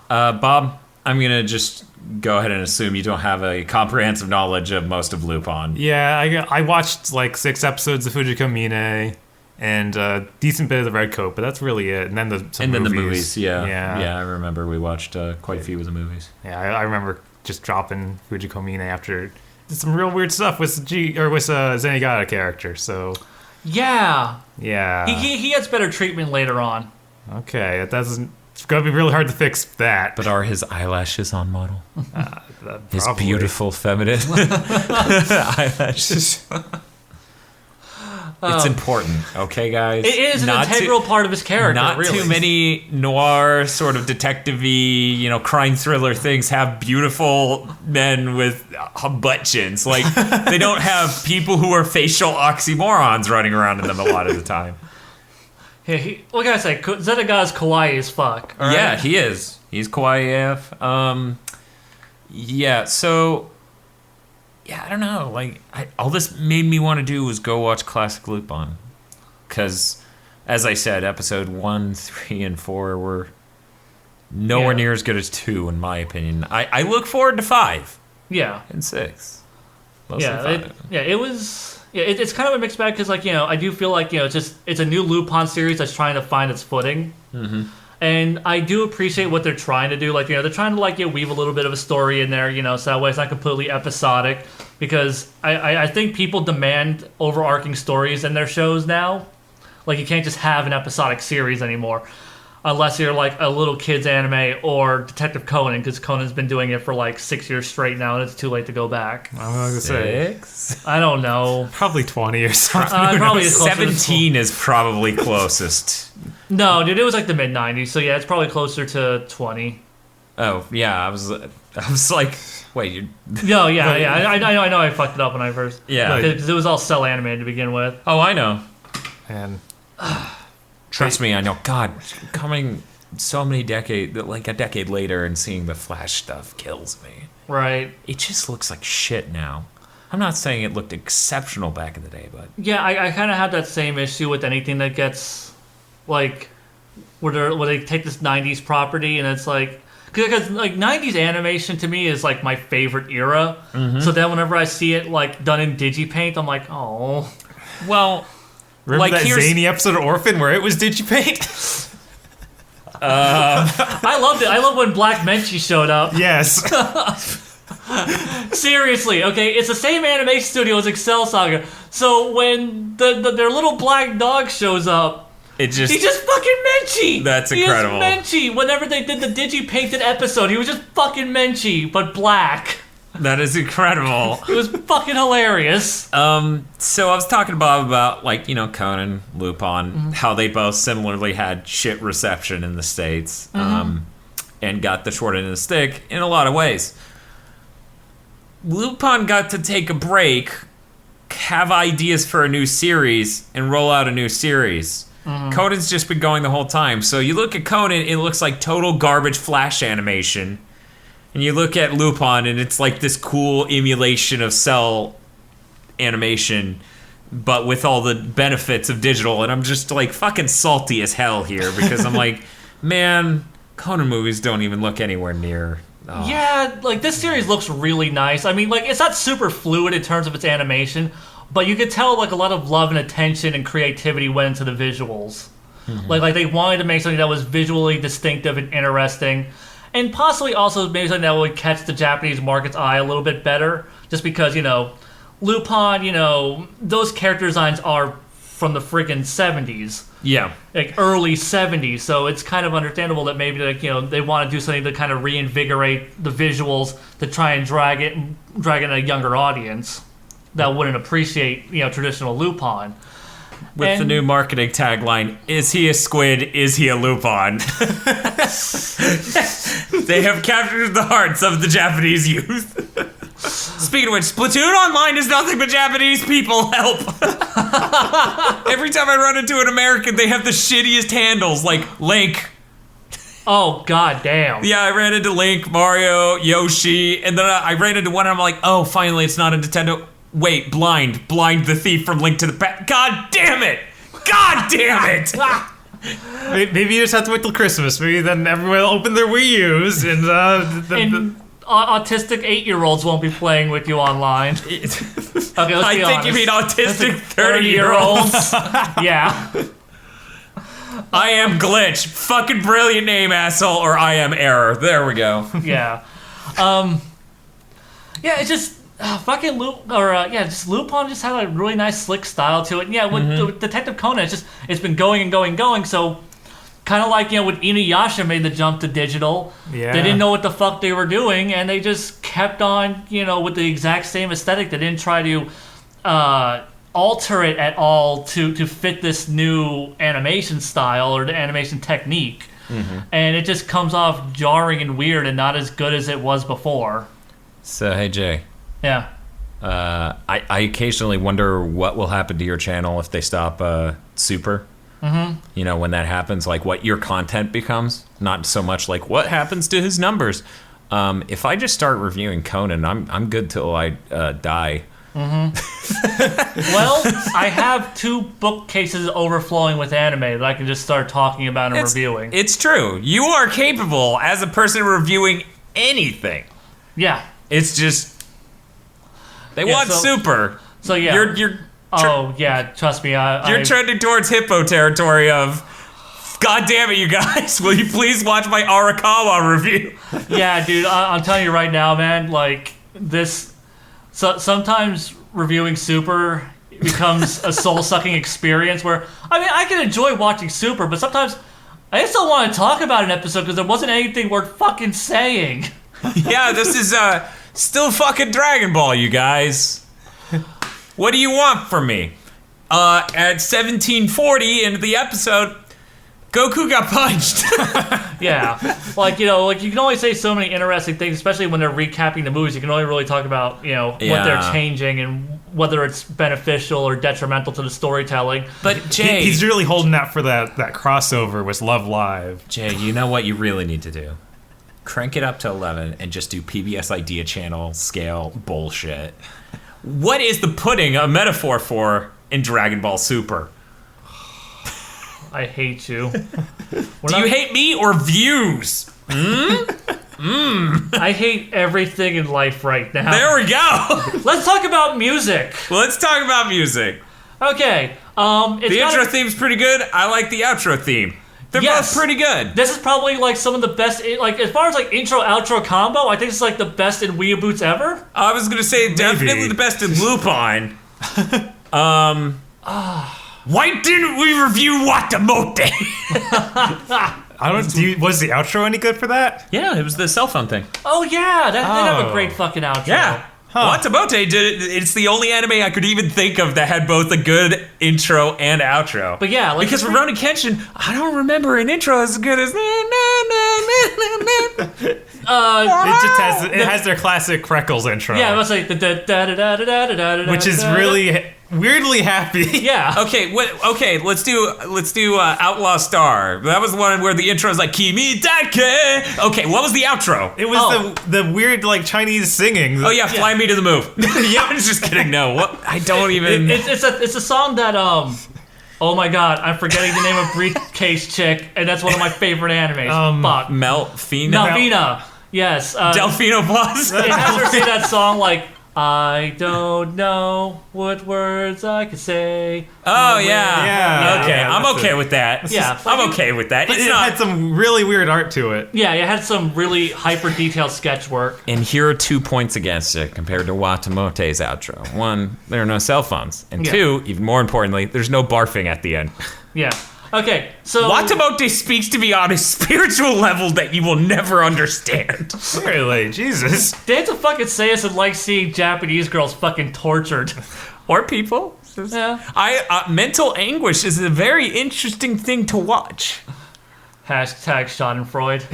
Bob, I'm gonna just go ahead and assume you don't have a comprehensive knowledge of most of Lupin. Yeah, I watched like 6 episodes of Fujiko Mine and a decent bit of the Red Coat, but that's really it. And then the movies. Yeah, I remember we watched quite a few of the movies. Yeah, I remember just dropping Fujiko Mine after some real weird stuff with Zenigata character. So yeah, he gets better treatment later on. Okay, it's gonna be really hard to fix that. But are his eyelashes on model? His Probably. beautiful feminine eyelashes. It's important, okay, guys? It is an integral part of his character. Not really. too many noir, sort of detective-y, crime thriller things have beautiful men with butt chins. Like, they don't have people who are facial oxymorons running around in them a lot of the time. Yeah, what can I say? Zenigata's kawaii as fuck. Right? Yeah, he is. He's kawaii AF. Yeah, so... Yeah, I don't know. Like, all this made me want to do was go watch classic Lupin, because, as I said, episode 1, 3, and 4 were nowhere near as good as 2, in my opinion. I look forward to 5. Yeah. and 6. Mostly Yeah. 5. It was. Yeah, it's kind of a mixed bag because, like, I do feel like, it's a new Lupin series that's trying to find its footing. Mm-hmm. And I do appreciate what they're trying to do. Like, they're trying to, like, weave a little bit of a story in there, so that way it's not completely episodic. Because I think people demand overarching stories in their shows now. Like, you can't just have an episodic series anymore. Unless you're, like, a little kid's anime or Detective Conan, because Conan's been doing it for, like, 6 years straight now, and it's too late to go back. I'm going to say 6? I don't know. probably 20 or something. Probably closer to 17 is probably closest. No, dude, it was like the mid-90s, so yeah, it's probably closer to 20. Oh, yeah, I was like, wait, you... No, yeah. I know I fucked it up when I first... Yeah. Because it was all cell animated to begin with. Oh, I know. And Trust me, I know. God, coming so many like a decade later and seeing the Flash stuff kills me. Right. It just looks like shit now. I'm not saying it looked exceptional back in the day, but... Yeah, I kind of have that same issue with anything that gets, like, where they take this 90s property and it's like... Because, like, 90s animation to me is, like, my favorite era. Mm-hmm. So then whenever I see it, like, done in DigiPaint, I'm like, oh... Well... remember that zany episode of Orphan where it was DigiPaint? I loved it. I love when Black Menchie showed up. Yes. Seriously, okay? It's the same animation studio as Excel Saga. So when their little black dog shows up, he's just fucking Menchie! That's incredible. He is Menchie! Whenever they did the Digi-Painted episode, he was just fucking Menchie, but black. That is incredible. It was fucking hilarious. So I was talking to Bob about, like, Conan, Lupin, how they both similarly had shit reception in the States, and got the short end of the stick in a lot of ways. Lupin got to take a break, have ideas for a new series, and roll out a new series. Conan's just been going the whole time. So you look at Conan, it looks like total garbage Flash animation. And you look at Lupin, and it's like this cool emulation of cell animation, but with all the benefits of digital. And I'm just like fucking salty as hell here because I'm like, man, Conan movies don't even look anywhere near. Oh. Yeah, like this series looks really nice. I mean, like it's not super fluid in terms of its animation, but you could tell like a lot of love and attention and creativity went into the visuals. Mm-hmm. Like they wanted to make something that was visually distinctive and interesting. And possibly also maybe something that would catch the Japanese market's eye a little bit better. Just because, Lupin, those character designs are from the friggin' 70s. Yeah. Like early 70s. So it's kind of understandable that maybe, they want to do something to kind of reinvigorate the visuals to try and drag in a younger audience that wouldn't appreciate, traditional Lupin. With the new marketing tagline, is he a squid, is he a Lupin? They have captured the hearts of the Japanese youth. Speaking of which, Splatoon Online is nothing but Japanese people, help! Every time I run into an American, they have the shittiest handles, like Link. Oh, god damn. Yeah, I ran into Link, Mario, Yoshi, and then I ran into one and I'm like, oh, finally it's not a Nintendo... Wait, Blind the thief from Link to the Past. God damn it! God damn it! Maybe you just have to wait till Christmas. Maybe then everyone will open their Wii U's and autistic 8-year-olds won't be playing with you online. Okay, let's be honest. I think you mean autistic 30-year-olds. Yeah. I am Glitch. Fucking brilliant name, asshole, or I am Error. There we go. Yeah. Yeah, it's just... fucking Lupin just had a really nice slick style to it. And yeah, with Detective Conan, it's been going and going and going. So kind of like when Inuyasha made the jump to digital, they didn't know what the fuck they were doing, and they just kept on with the exact same aesthetic. They didn't try to alter it at all to fit this new animation style or the animation technique, and it just comes off jarring and weird and not as good as it was before. So hey Jay. Yeah. I occasionally wonder what will happen to your channel if they stop Super. Mm-hmm. When that happens, like what your content becomes, not so much like what happens to his numbers. If I just start reviewing Conan, I'm good till I die. Mm-hmm. Well, I have 2 bookcases overflowing with anime that I can just start talking about and reviewing. It's true. You are capable as a person reviewing anything. Yeah. It's just They want Super. So yeah. You're trust me. You're trending towards hippo territory of, God damn it, you guys. Will you please watch my Arakawa review? Yeah, dude, I'm telling you right now, man, like, this... So, sometimes reviewing Super becomes a soul-sucking experience where, I mean, I can enjoy watching Super, but sometimes I just don't want to talk about an episode because there wasn't anything worth fucking saying. Yeah, this is still fucking Dragon Ball, you guys. What do you want from me? At 1740 into the episode, Goku got punched. Yeah, like, you know, like you can only say so many interesting things, especially when they're recapping the movies. You can only really talk about, you know, what they're changing and whether it's beneficial or detrimental to the storytelling. But Jay, he's really holding out for that crossover with Love Live. Jay, you know what you really need to do? Crank it up to 11 and just do PBS Idea Channel scale bullshit. What is the pudding a metaphor for in Dragon Ball Super? I hate you. Do you hate me or views? I hate everything in life right now. There we go. Let's talk about music. Let's talk about music. Okay. The intro theme's pretty good. I like the outro theme. They're both pretty good. This is probably like some of the best, like as far as like intro outro combo, I think it's like the best in WeeaBoots ever. I was gonna say definitely the best in Lupin. Why didn't we review Watamote? Was the outro any good for that? Yeah, it was the cell phone thing. Oh yeah, they have a great fucking outro. Yeah. Watamote did it. It's the only anime I could even think of that had both a good intro and outro. But yeah, like because Rurouni Kenshin, I don't remember an intro as good as. It has their classic Freckles intro. Yeah, I was like the which is really weirdly happy. Yeah. Okay. Let's do Outlaw Star. That was the one where the intro is like Kimi Dake. Okay. What was the outro? It was the weird like Chinese singing. Oh yeah, Fly Me to the Moon. Yeah, I'm just kidding. No, what? I don't even. It's a song that Oh my god, I'm forgetting the name of Briefcase Chick, and that's one of my favorite animes. Fuck. Melfina. Yes. Delfino Plus. It has her say that song like, I don't know what words I could say. Oh, yeah. Okay, yeah, I'm okay with that. Yeah. I'm okay with that. But it had some really weird art to it. Yeah, it had some really hyper-detailed sketch work. And here are 2 points against it compared to Watamote's outro. 1, there are no cell phones. And 2, even more importantly, there's no barfing at the end. Yeah. Okay, so... Watamote speaks to me on a spiritual level that you will never understand. Really? Jesus. They have to fucking say us and like seeing Japanese girls fucking tortured. Or people. Yeah. Mental anguish is a very interesting thing to watch. Hashtag Schadenfreude.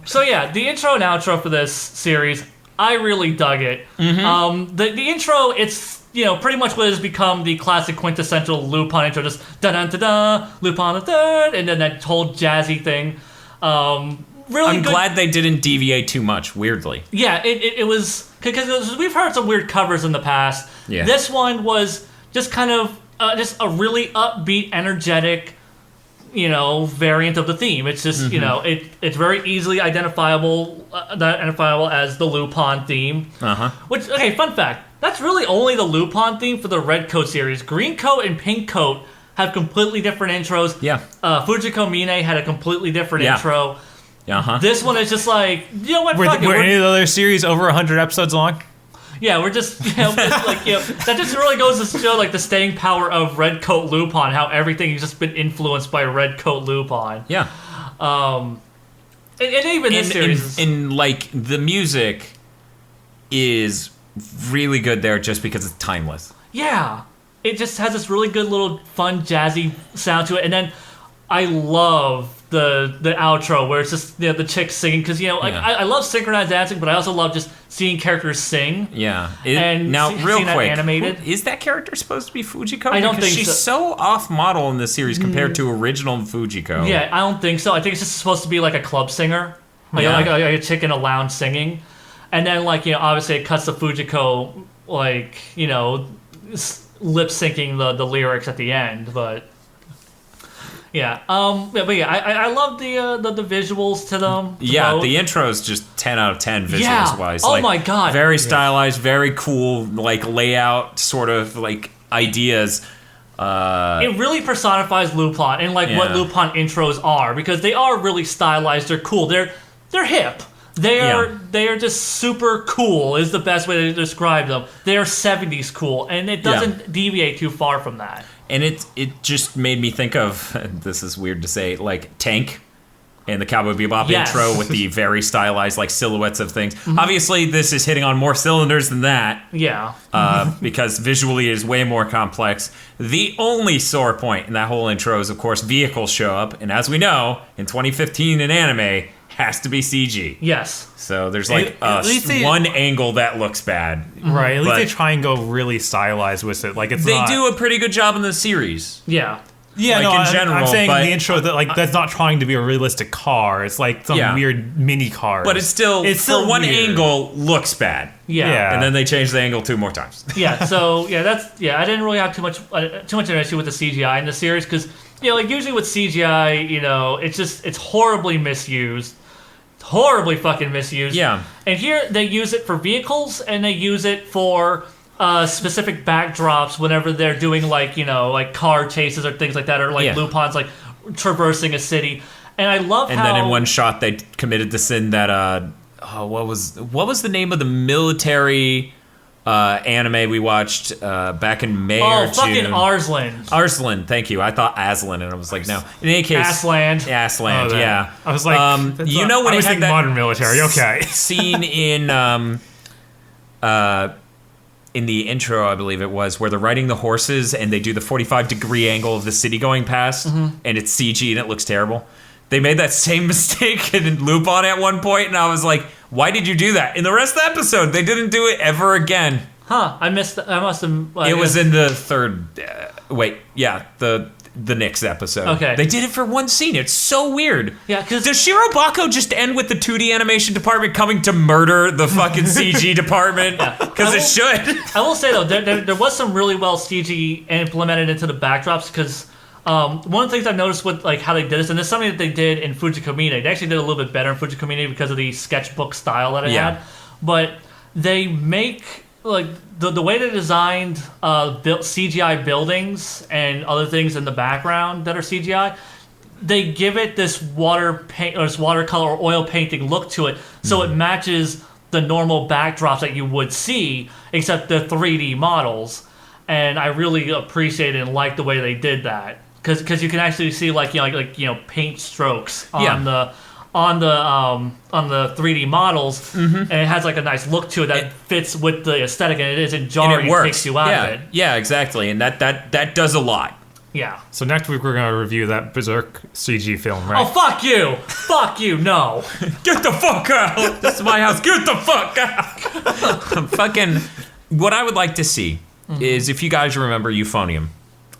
So yeah, the intro and outro for this series, I really dug it. Mm-hmm. The intro, it's... You know, pretty much what has become the classic quintessential Lupin intro, just da-da-da-da, Lupin III, and then that whole jazzy thing. Really I'm glad they didn't deviate too much, weirdly. Yeah, it was... Because we've heard some weird covers in the past. Yeah. This one was just kind of just a really upbeat, energetic, you know, variant of the theme. It's just, you know, it's very easily identifiable as the Lupin theme. Uh-huh. Which, okay, fun fact. That's really only the Lupin theme for the Red Coat series. Green Coat and Pink Coat have completely different intros. Yeah. Fujiko Mine had a completely different intro. Uh-huh. This one is just like, you know what, Were any of the other series over 100 episodes long? Yeah, we're just, you know, like, you know, that just really goes to show, like, the staying power of Red Coat Lupin, how everything has just been influenced by Red Coat Lupin. Yeah. And even this series like, the music is really good there just because it's timeless. Yeah. It just has this really good little fun jazzy sound to it. And then I love the outro where it's just, you know, the chick singing, because, you know, like, I love synchronized dancing, but I also love just seeing characters sing. Yeah. Real quick, that animated. Is that character supposed to be Fujiko? I don't think she's so off model in this series compared to original Fujiko. Yeah, I don't think so. I think it's just supposed to be like a club singer, like a chick in a lounge singing. And then, like, you know, obviously it cuts to Fujiko, like, you know, lip syncing the lyrics at the end, but But yeah, I love the visuals to them. Yeah, both. the intro is just 10 out of 10 visuals Yeah. wise. Oh my God. Very stylized, very cool, like layout sort of like ideas. It really personifies Lupin and like what Yeah. Lupin intros are, because they are really stylized. They're cool. They're hip. They are just super cool is the best way to describe them. They are 70s cool, and it doesn't deviate too far from that. And it just made me think of, this is weird to say, like Tank and the Cowboy Bebop Yes. intro with the very stylized like silhouettes of things. Obviously, this is hitting on more cylinders than that. Yeah. Because visually it is way more complex. The only sore point in that whole intro is, of course, vehicles show up. And as we know, in 2015 in anime, has to be CG. Yes. So there's like At least they- one angle that looks bad. Right, at least But- they try and go really stylized with it. Like it's They not, do a pretty good job in the series. Yeah. Yeah, like, no, in I'm general, saying but- in the intro that like that's not trying to be a realistic car. It's like some Yeah. weird mini car. But it's still, for one weird. angle, looks bad. Yeah. Yeah. And then they change the angle 2 more times. Yeah. So I didn't really have too much an issue with the CGI in the series, because like usually with CGI, it's horribly misused. Horribly fucking misused. Yeah. And here they use it for vehicles, and they use it for specific backdrops whenever they're doing like car chases or things like that, or like Yeah. Lupin's like traversing a city. And I love And how then in one shot they committed the sin that what was the name of the military anime we watched back in May or June? fucking Arslan. Arslan, thank you. I thought Aslan, and I was like, no. In any case, Aslan. Aslan, that- yeah. I was like, that's you not- know when I it was had thinking that modern military. Okay. scene in the intro, I believe it was, where they're riding the horses and they do the 45-degree angle of the city going past, and it's CG and it looks terrible. They made that same mistake in Lupin at one point, and I was like, why did you do that? In the rest of the episode, they didn't do it ever again. Huh? I missed. I must have. It was in the third. The next episode. Okay. They did it for one scene. It's so weird. Yeah, 'cause- does Shirobako just end with the 2D animation department coming to murder the fucking CG department? Because it should. I will say though, there was some really well CG implemented into the backdrops, because one of the things I've noticed with like how they did this, and this is something that they did in Fujikomine. They actually did a little bit better in Fujikomine because of the sketchbook style that it had. But they make like the way they designed built CGI buildings and other things in the background that are CGI. They give it this watercolor or oil painting look to it, so it matches the normal backdrops that you would see, except the 3D models. And I really appreciate and like the way they did that, because you can actually see paint strokes on the 3D models, and it has like a nice look to it that fits with the aesthetic, and it isn't jarring. And it works. Takes you out of it. Yeah, exactly. And that does a lot. Yeah. So next week we're going to review that Berserk CG film, right? Oh fuck you! Fuck you! No. Get the fuck out! This is my house. Get the fuck out! Fucking. What I would like to see is, if you guys remember euphonium,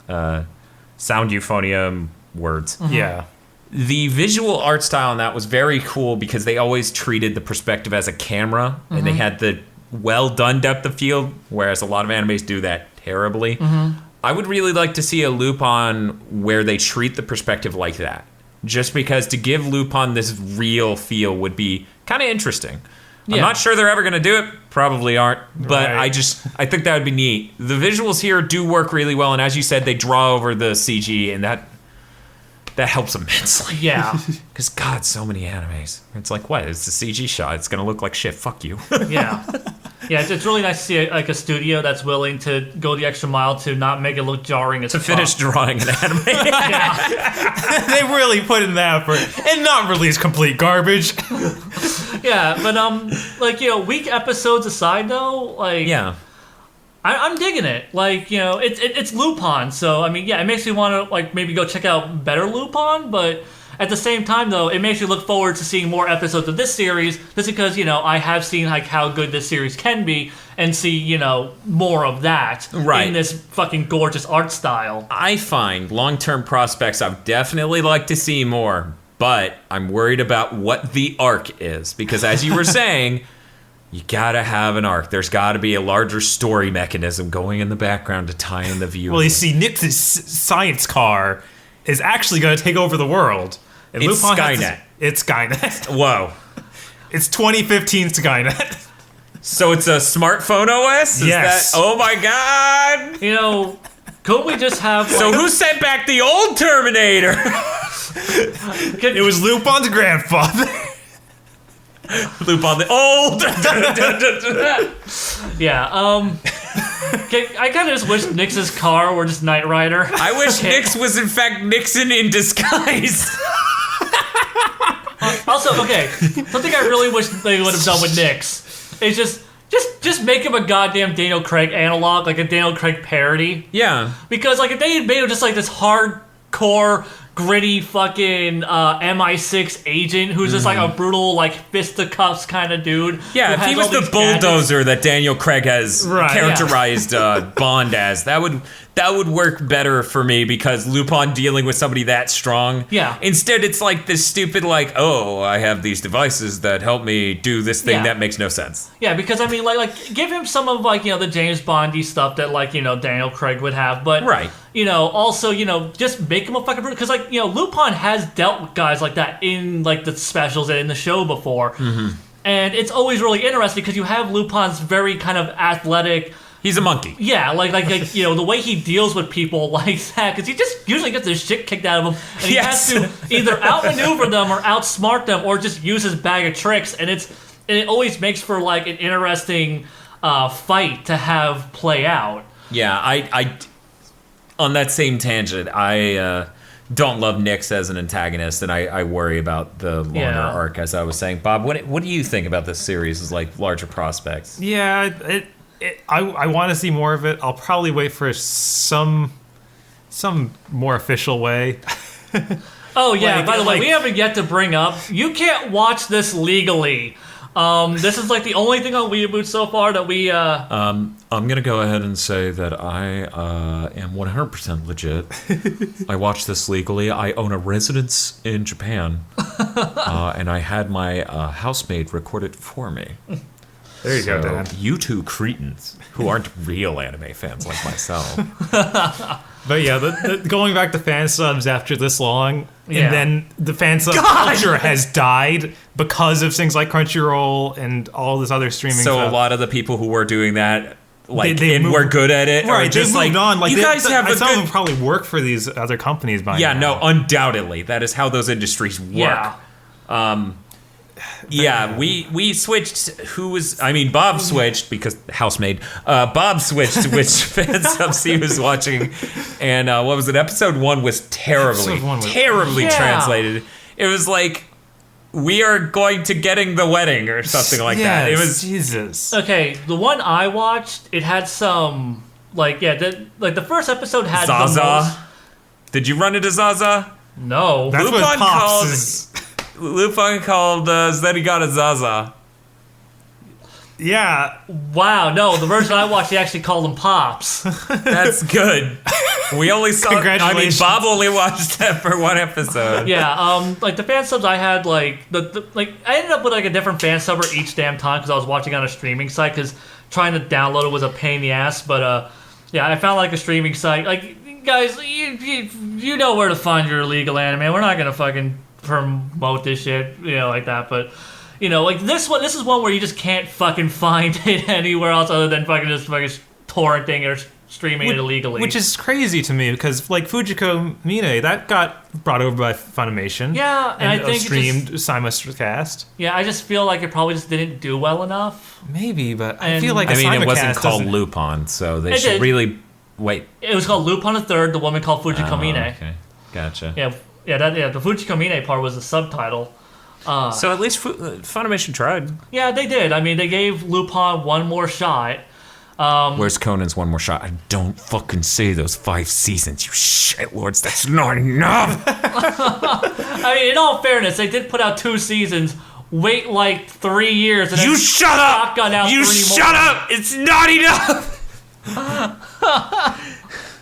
sound euphonium words. Yeah. The visual art style in that was very cool because they always treated the perspective as a camera, and they had the well done depth of field, whereas a lot of animes do that terribly. I would really like to see a Lupin where they treat the perspective like that, just because to give Lupin this real feel would be kind of interesting. I'm Yeah. not sure they're ever going to do it. Probably aren't. But Right. I think that would be neat. The visuals here do work really well, and as you said, they draw over the CG, and that helps immensely. Yeah. Because, God, so many animes. It's like, what? It's a CG shot. It's going to look like shit. Fuck you. Yeah. Yeah, it's really nice to see a studio that's willing to go the extra mile to not make it look jarring as To finish fuck. drawing an anime. They really put in the effort and not release complete garbage. Yeah, but weak episodes aside though, Yeah. I'm digging it. It's Lupin, so I mean, yeah, it makes me want to maybe go check out better Lupin, but at the same time though, it makes me look forward to seeing more episodes of this series, just because I have seen how good this series can be, and see more of that Right. in this fucking gorgeous art style. I find long-term prospects I would definitely like to see more, but I'm worried about what the arc is, because as you were saying, you gotta have an arc. There's gotta be a larger story mechanism going in the background to tie in the viewer. Well, you see, Nick's science car is actually going to take over the world. And It's Lupin has Skynet. It's Skynet. Whoa. It's 2015 Skynet. So it's a smartphone OS? Is Yes. That, oh my god! You know, couldn't we just have? So who sent back the old Terminator? It was Lupin's grandfather. Lupin the old. Yeah. I kind of just wish Nix's car were just Knight Rider. I wish Nix was in fact Nixon in disguise. Also, okay, something I really wish they would have done with Nix is just make him a goddamn Daniel Craig analog, like a Daniel Craig parody. Yeah. Because like if they had made him just like this hardcore, gritty fucking MI6 agent who's just like a brutal like fisticuffs kind of dude. Yeah, if he was the bulldozer that Daniel Craig has Right, characterized Bond as, that would work better for me because Lupin dealing with somebody that strong. Yeah. Instead, it's like this stupid like, oh, I have these devices that help me do this thing Yeah. that makes no sense. Yeah, because I mean, like give him some of like the James Bondy stuff that like Daniel Craig would have, but Right. Also just make him a fucking because like Lupin has dealt with guys like that in like the specials and in the show before, and it's always really interesting because you have Lupin's very kind of athletic. He's a monkey. Yeah, like the way he deals with people like that, because he just usually gets the shit kicked out of him, and he Yes. has to either outmaneuver them or outsmart them, or just use his bag of tricks, and it always makes for like an interesting fight to have play out. Yeah, I on that same tangent, I don't love Nix as an antagonist, and I worry about the longer arc, as I was saying. Bob, what do you think about this series as like larger prospects? Yeah, I want to see more of it. I'll probably wait for some more official way. Oh yeah, Like- by the way, like- we haven't yet to bring up, you can't watch this legally. This is like the only thing on WeeaBoots so far that we I'm gonna go ahead and say that I am 100% legit. I watched this legally. I own a residence in Japan, and I had my housemaid record it for me. There you go, So, Dan. you two cretins who aren't real anime fans like myself. But yeah, the going back to fan subs after this long, Yeah. and then the fan sub culture has died because of things like Crunchyroll and all this other streaming So stuff. a lot of the people who were doing that, like, They and moved- were good at it, Right, are just they like, moved on. Like you guys have a some of good... them probably work for these other companies by Yeah, now. no, undoubtedly. That is how those industries work. yeah. Yeah, we switched. Bob switched because housemaid. Bob switched to which fan subs he was watching, and what was it? Episode 1 was terribly Episode 1 was- Yeah. translated. It was like, we are going to getting the wedding or something like that. It Yes, was Jesus. Okay, the one I watched, it had some the first episode had the most. Zaza. Did you run into Zaza? No. That's Lupin what Pops called- is. Lupin called Zenigata Zaza. Yeah, Wow, no, the version I watched, they actually called them Pops. That's good. We only saw. Congratulations. Bob only watched that for one episode. Yeah, like the fan subs I had, like I ended up with like a different fan sub each damn time because I was watching on a streaming site because trying to download it was a pain in the ass. But yeah, I found like a streaming site. Like guys, you know where to find your illegal anime. We're not gonna fucking promote this shit, like that. But like this one, this is one where you just can't fucking find it anywhere else other than fucking torrenting or streaming it illegally. which is crazy to me because like Fujiko Mine, that got brought over by Funimation. Yeah, and I think it streamed simulcast. I just feel like it probably just didn't do well enough. Maybe, but I And- feel like I mean, it simulcast wasn't called doesn't- Lupin, so they It should did. really wait. It was called Lupin III, the woman called Fujiko Mine. Okay, gotcha. Yeah, the Fujiko Mine part was the subtitle. So at least Funimation tried. Yeah, they did. I mean, they gave Lupin one more shot. Where's Conan's one more shot? I don't fucking say those 5 seasons, you shitlords. That's not enough. I mean, in all fairness, they did put out 2 seasons. Wait like 3 years. And You then shut up! shotgun out You 3 more. shut up! It's not enough!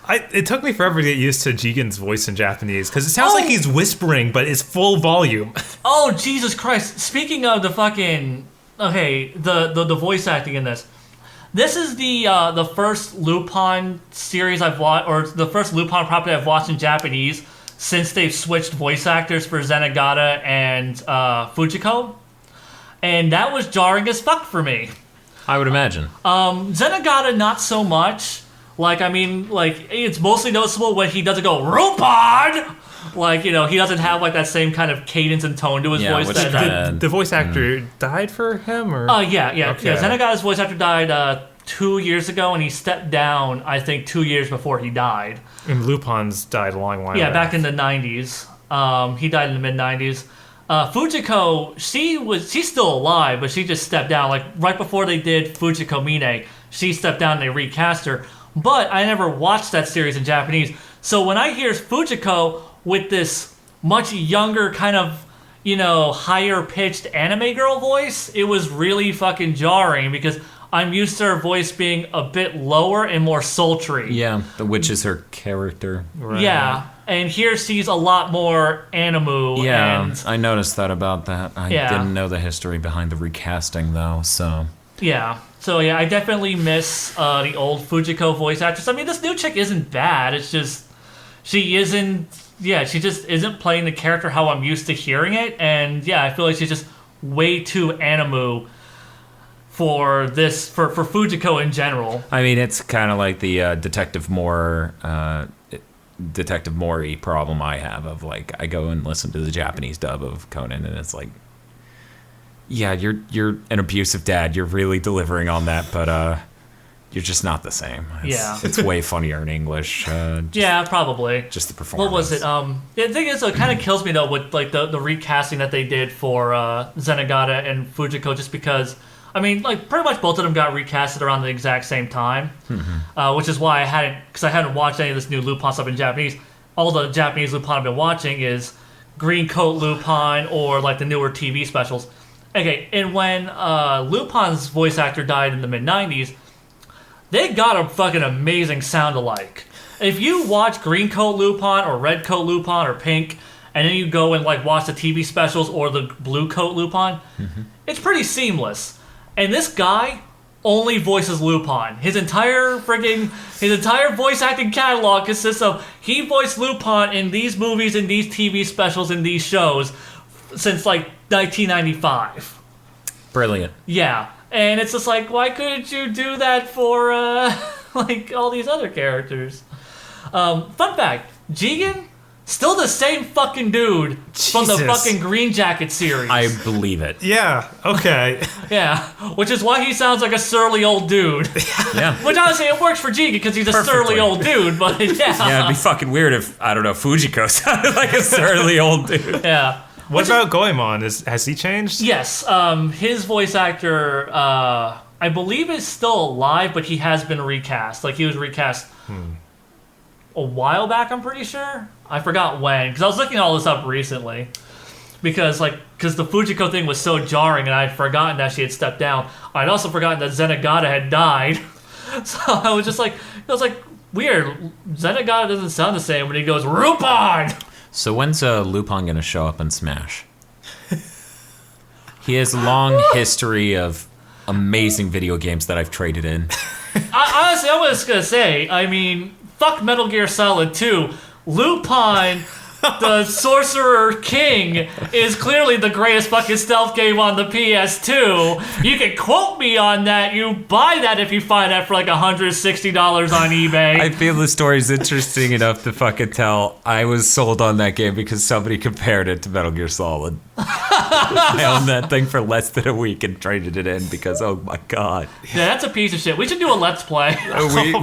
It took me forever to get used to Jigen's voice in Japanese because it sounds like he's whispering, but it's full volume. Oh, Jesus Christ. Speaking of the fucking... Okay, the voice acting in this. This is the first Lupin series I've watched, or the first Lupin property I've watched in Japanese since they've switched voice actors for Zenigata and Fujiko. And that was jarring as fuck for me. I would imagine. Zenigata, not so much. Like, I mean, like, it's mostly noticeable when he doesn't go, Lupin! Like, you know, he doesn't have, like, that same kind of cadence and tone to his voice. which That, The voice actor died for him, or? yeah. Okay. Zenigata's voice actor died 2 years ago, and he stepped down, I think, 2 years before he died. And Lupin's died a long while Back in the 90s. He died in the mid-90s. Fujiko, she's still alive, but she just stepped down. Like, right before they did Fujiko Mine, she stepped down and they recast her. But I never watched that series in Japanese. So when I hear Fujiko with this much younger, kind of, you know, higher-pitched anime girl voice, it was really fucking jarring because I'm used to her voice being a bit lower and more sultry. Yeah, which is her character. Right. Yeah, and here she's a lot more animu. Yeah, and, I noticed that about that. I didn't know the history behind the recasting, though, so... Yeah. So, yeah, I definitely miss the old Fujiko voice actress. I mean, this new chick isn't bad. It's just, she just isn't playing the character how I'm used to hearing it. And, yeah, I feel like she's just way too animu for Fujiko in general. I mean, it's kind of like the Detective Mori problem I have of, like, I go and listen to the Japanese dub of Conan, and it's like, yeah, you're an abusive dad. You're really delivering on that, but you're just not the same. It's way funnier in English. Yeah, probably. Just the performance. What was it? The thing is, it kind of kills me though with like the recasting that they did for Zenigata and Fujiko, just because. I mean, like pretty much both of them got recasted around the exact same time, which is why I hadn't watched any of this new Lupin stuff in Japanese. All the Japanese Lupin I've been watching is Green Coat Lupin or like the newer TV specials. Okay, and when Lupin's voice actor died in the mid-90s, they got a fucking amazing sound alike. If you watch Green Coat Lupin or Red Coat Lupin or Pink, and then you go and like watch the TV specials or the Blue Coat Lupin, it's pretty seamless. And this guy only voices Lupin. His entire voice acting catalog consists of he voiced Lupin in these movies, in these TV specials, in these shows since like 1995. Brilliant. Yeah, and it's just like, why couldn't you do that for like all these other characters? Fun fact: Jigen, still the same fucking dude from the fucking Green Jacket series. I believe it. Yeah. Okay. Yeah, which is why he sounds like a surly old dude. Yeah. Which honestly, it works for Jigen because he's a surly old dude. But yeah, Yeah, it'd be fucking weird if, I don't know, Fujiko sounded like a surly old dude. yeah. What about Goemon? Has he changed? Yes, his voice actor, I believe, is still alive, but he has been recast. Like, he was recast a while back, I'm pretty sure. I forgot when, because I was looking all this up recently. Because the Fujiko thing was so jarring, and I'd forgotten that she had stepped down. I'd also forgotten that Zenigata had died. So I was like, weird. Zenigata doesn't sound the same when he goes, Lupin! So when's Lupin gonna show up in Smash? He has a long history of amazing video games that I've traded in. Honestly, I was gonna say, I mean, fuck Metal Gear Solid 2. Lupin, the Sorcerer King, is clearly the greatest fucking stealth game on the PS2. You can quote me on that. You buy that if you find that for like $160 on eBay. I feel the story's interesting enough to fucking tell. I was sold on that game because somebody compared it to Metal Gear Solid. I owned that thing for less than a week and traded it in because, oh my god. Yeah, that's a piece of shit. We should do a Let's Play.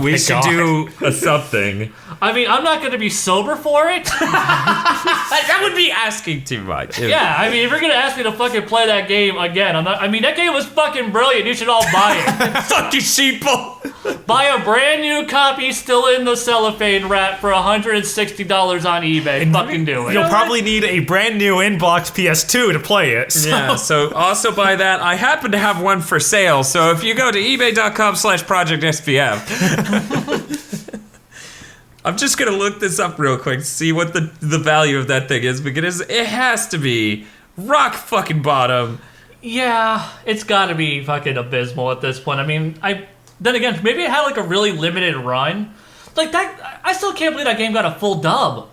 We should do a something. I mean, I'm not going to be sober for it. That would be asking too much. Yeah, I mean, if you're going to ask me to fucking play that game again, I mean, that game was fucking brilliant. You should all buy it. Fuck you, sheeple. Buy a brand new copy still in the cellophane wrap for $160 on eBay. Fucking do it. You'll probably need a brand new in-box PS2 to play it. So. Yeah, so also buy that. I happen to have one for sale, so if you go to ebay.com/projectspf, I'm just gonna look this up real quick to see what the value of that thing is, because it has to be rock fucking bottom. Yeah, it's gotta be fucking abysmal at this point. I mean, then again, maybe it had like a really limited run. Like that, I still can't believe that game got a full dub.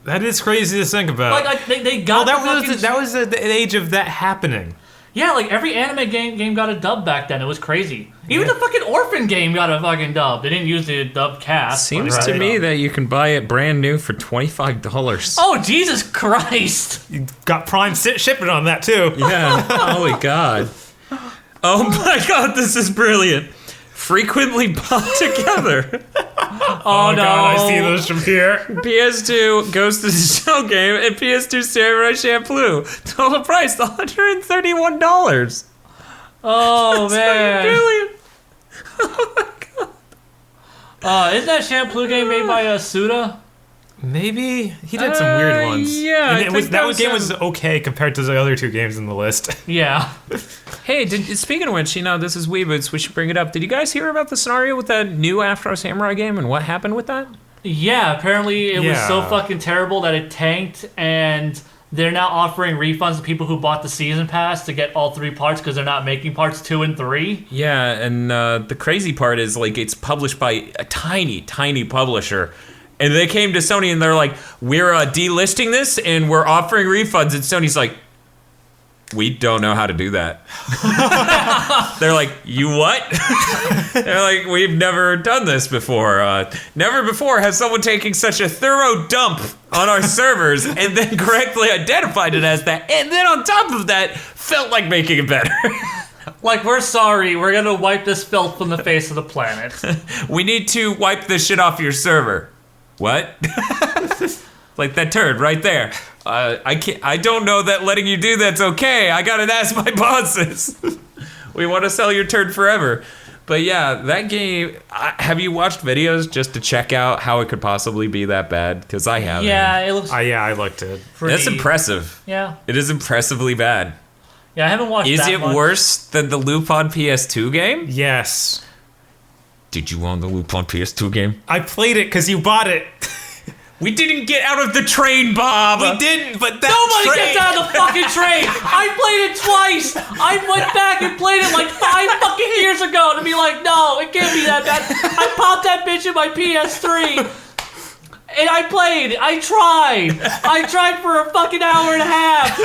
That is crazy to think about. Like they got that was the age of that happening. Yeah, like every anime game got a dub back then. It was crazy. Even the fucking Orphan game got a fucking dub. They didn't use the dub cast. Seems to me that you can buy it brand new for $25. Oh, Jesus Christ. You got Prime shipping on that too. Yeah. Holy God. Oh my God, this is brilliant. Frequently bought together. Oh no. God, I see those from here. PS2 Ghost in the Shell game and PS2 Samurai Champloo. Total price $131. Oh That's man. brilliant. Isn't that Shampoo game made by Suda? Maybe he did some weird ones. Yeah, and that game was okay compared to the other two games in the list. Yeah. Hey, speaking of which, this is WeeaBoots. We should bring it up. Did you guys hear about the scenario with that new Afro Samurai game and what happened with that? Yeah, apparently it was so Yeah. fucking terrible that it tanked, and they're now offering refunds to people who bought the season pass to get all 3 parts because they're not making parts 2 and 3. Yeah, and the crazy part is it's published by a tiny, tiny publisher. And they came to Sony and they're like, we're delisting this and we're offering refunds. And Sony's like, we don't know how to do that. They're like, you what? They're like, we've never done this before. Never before has someone taken such a thorough dump on our servers and then correctly identified it as that. And then on top of that, felt like making it better. Like, we're sorry, we're gonna wipe this filth from the face of the planet. We need to wipe this shit off your server. What? Like that turd right there. I don't know that letting you do that's okay. I gotta ask my bosses. We want to sell your turd forever. But yeah, that game. Have you watched videos just to check out how it could possibly be that bad? Because I haven't. Yeah, it looks I looked at. pretty... That's impressive. Yeah. It is impressively bad. Yeah, I haven't watched Is that it much. worse than the Lupin PS2 game? Yes. Did you own the Lupin PS2 game? I played it because you bought it. We didn't get out of the train, Bob. We didn't, but that Nobody train- gets out of the fucking train! I played it twice! I went back and played it like 5 fucking years ago to be like, no, it can't be that bad. I popped that bitch in my PS3 and I played. I tried for a fucking hour and a half.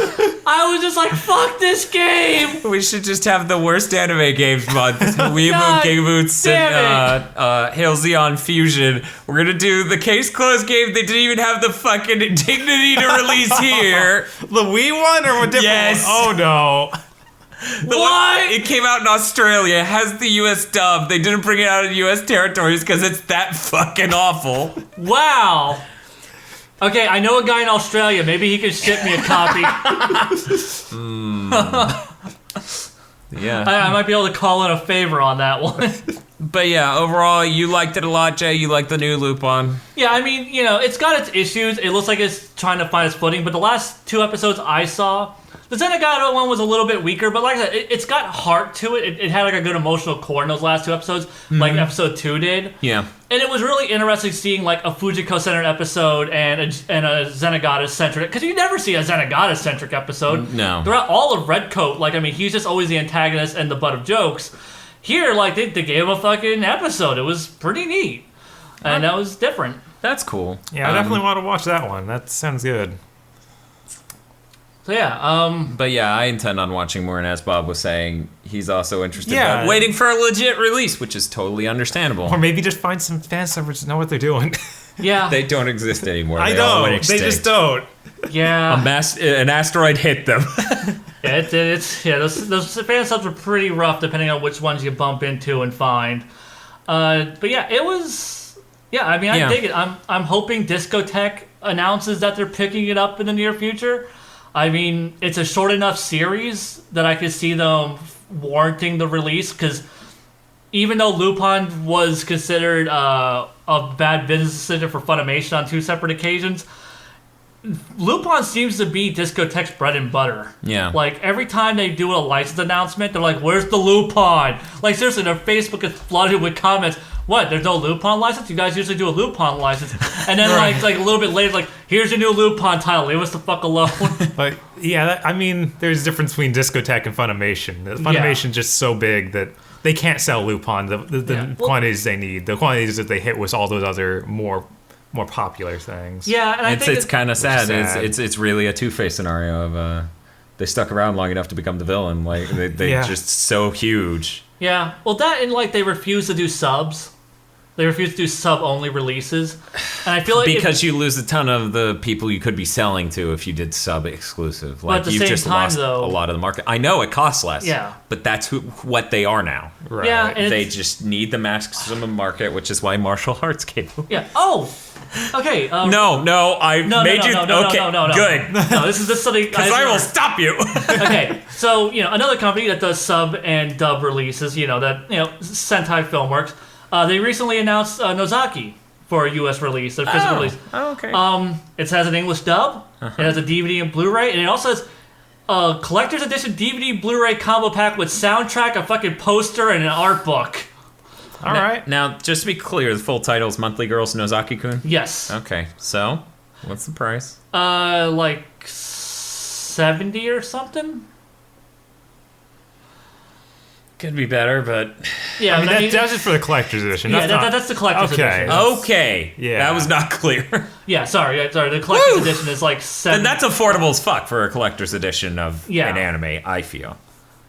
I was just like, fuck this game. We should just have the worst anime games month. WeeaBoots, God GigaBoots, damn and Hail Xeon Fusion. We're gonna do the case closed game. They didn't even have the fucking dignity to release here. The Wii one or a different Yes. one? Oh no. What? It came out in Australia. It has the US dub. They didn't bring it out in US territories because it's that fucking awful. Wow. Okay, I know a guy in Australia. Maybe he can ship me a copy. Yeah. I might be able to call in a favor on that one. But yeah, overall, you liked it a lot, Jay. You liked the new Lupin. Yeah, I mean, it's got its issues. It looks like it's trying to find its footing, but the last 2 episodes I saw, the Zenigata one was a little bit weaker, but like I said, it's got heart to it. It had like a good emotional core in those last 2 episodes, like episode 2 did. Yeah. And it was really interesting seeing like a Fujiko-centered episode and a Zenigata-centric, because you never see a Zenigata-centric episode. No. Throughout all of Redcoat, like, I mean, he's just always the antagonist and the butt of jokes. Here, like, they gave him a fucking episode. It was pretty neat. And that was different. That's cool. Yeah, I definitely want to watch that one. That sounds good. So yeah, But yeah, I intend on watching more, and as Bob was saying, he's also interested Yeah. in waiting for a legit release, which is totally understandable. Or maybe just find some fan servers that know what they're doing. yeah, They don't exist anymore. I They all know. went They extinct. just don't. yeah. An asteroid hit them. Those fan subs are pretty rough depending on which ones you bump into and find. But yeah, it was. Yeah, I mean, I dig it. I'm hoping Discotech announces that they're picking it up in the near future. I mean, it's a short enough series that I could see them warranting the release, because even though Lupin was considered a bad business decision for Funimation on 2 separate occasions, Lupin seems to be Discotech's bread and butter. Yeah. Like, every time they do a license announcement, they're like, where's the Lupin? Like, seriously, their Facebook is flooded with comments. What, there's no Lupin license? You guys usually do a Lupin license. And then, like a little bit later, like, here's your new Lupin title. Leave us the fuck alone. But yeah, I mean, there's a difference between Discotech and Funimation. Funimation's just so big that they can't sell Lupin the Yeah. Well, quantities they need. The quantities that they hit with all those other more more popular things. Yeah, and I think It's kind of sad. sad. It's really a Two-Face scenario of they stuck around long enough to become the villain. Like they Yeah. just so huge. Yeah, well, that and like they refuse to do subs. They refuse to do sub-only releases, and I feel like Because you lose a ton of the people you could be selling to if you did sub-exclusive. Like at the you've same just time, lost though- a lot of the market. I know it costs less. Yeah. But that's what they are now. Right. Yeah, and They it's- just need the maximum market, which is why martial arts came. yeah. Oh, okay. No, I no, made you. no, Okay, no. good. No, this is something. Because I will stop you. Okay, so another company that does sub and dub releases, Sentai Filmworks, they recently announced Nozaki for a U.S. release, their physical release. Oh, okay. It has an English dub, it has a DVD and Blu-ray, and it also has a collector's edition DVD Blu-ray combo pack with soundtrack, a fucking poster, and an art book. All right. Now, just to be clear, the full title is Monthly Girls Nozaki-kun? Yes. Okay, so what's the price? Like 70 or something. Could be better, but Yeah, I mean, that's just for the collector's edition. yeah, That's not, that's the collector's Okay. edition. okay. Yeah. That was not clear. Yeah, sorry. The collector's Woo! edition is like 7. And that's affordable as fuck for a collector's edition of Yeah. an anime, I feel.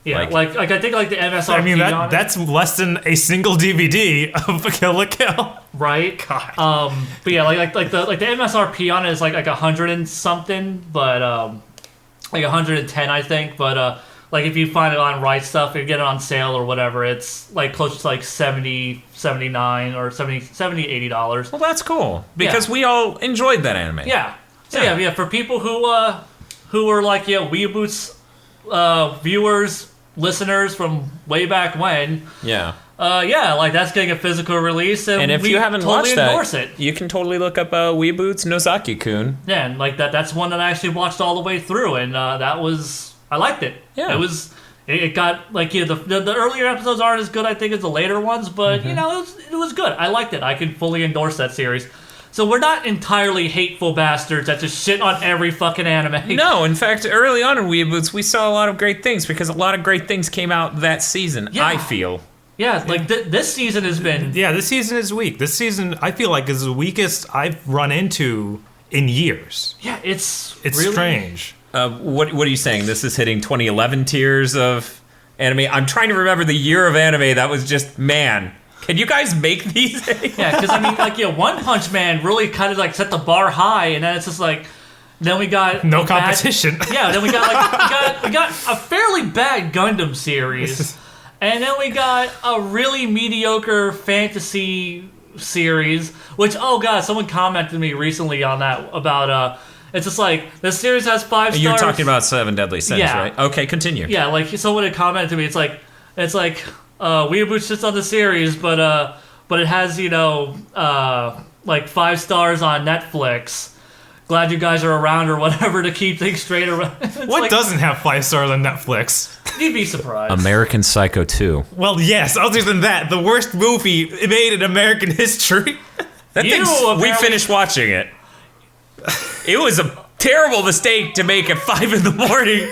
yeah, like- like I think like the MSRP I mean, on it, that's less than a single DVD of Kill la Kill. right? God. But yeah, like the MSRP on it is like 100 and something, but like 110 I think. But like if you find it on Right Stuff, if you get it on sale or whatever, it's like close to like 70, 79 or 70, $80. Well, that's cool. Because we all enjoyed that anime. Yeah. So Yeah. yeah, for people who were like WeeaBoots viewers, listeners from way back when, Yeah. like that's getting a physical release, And if we you haven't totally watched endorse that, it. you can totally look up WeeaBoots Nozaki-kun. Yeah, and like that's one that I actually watched all the way through, and I liked it. Yeah. It got like the earlier episodes aren't as good I think as the later ones, but it was good. I liked it. I can fully endorse that series. So we're not entirely hateful bastards that just shit on every fucking anime. No, in fact, early on in WeeaBoots, we saw a lot of great things because a lot of great things came out that season, Yeah. I feel. Yeah, like this season has been. Yeah, this season is weak. This season, I feel like, is the weakest I've run into in years. Yeah, it's It's strange. What are you saying? This is hitting 2011 tiers of anime? I'm trying to remember the year of anime that was just, man, can you guys make these? Yeah, because I mean, like, One Punch Man really kind of like set the bar high, and then it's just like, then we got No a bad- competition. yeah, then we got like we got a fairly bad Gundam series, and then we got a really mediocre fantasy series. Which, oh god, someone commented to me recently on that about it's just like the series has 5 stars. You're talking about Seven Deadly Sins, Yeah. right? Okay, continue. Yeah, like someone had commented to me. It's like WeeaBoots sits on the series, but it has like 5 stars on Netflix. Glad you guys are around or whatever to keep things straight around. What doesn't have 5 stars on Netflix? You'd be surprised. American Psycho 2. Well, yes. Other than that, the worst movie made in American history. That You thing's, we apparently- finished watching it. It was a terrible mistake to make at 5 in the morning.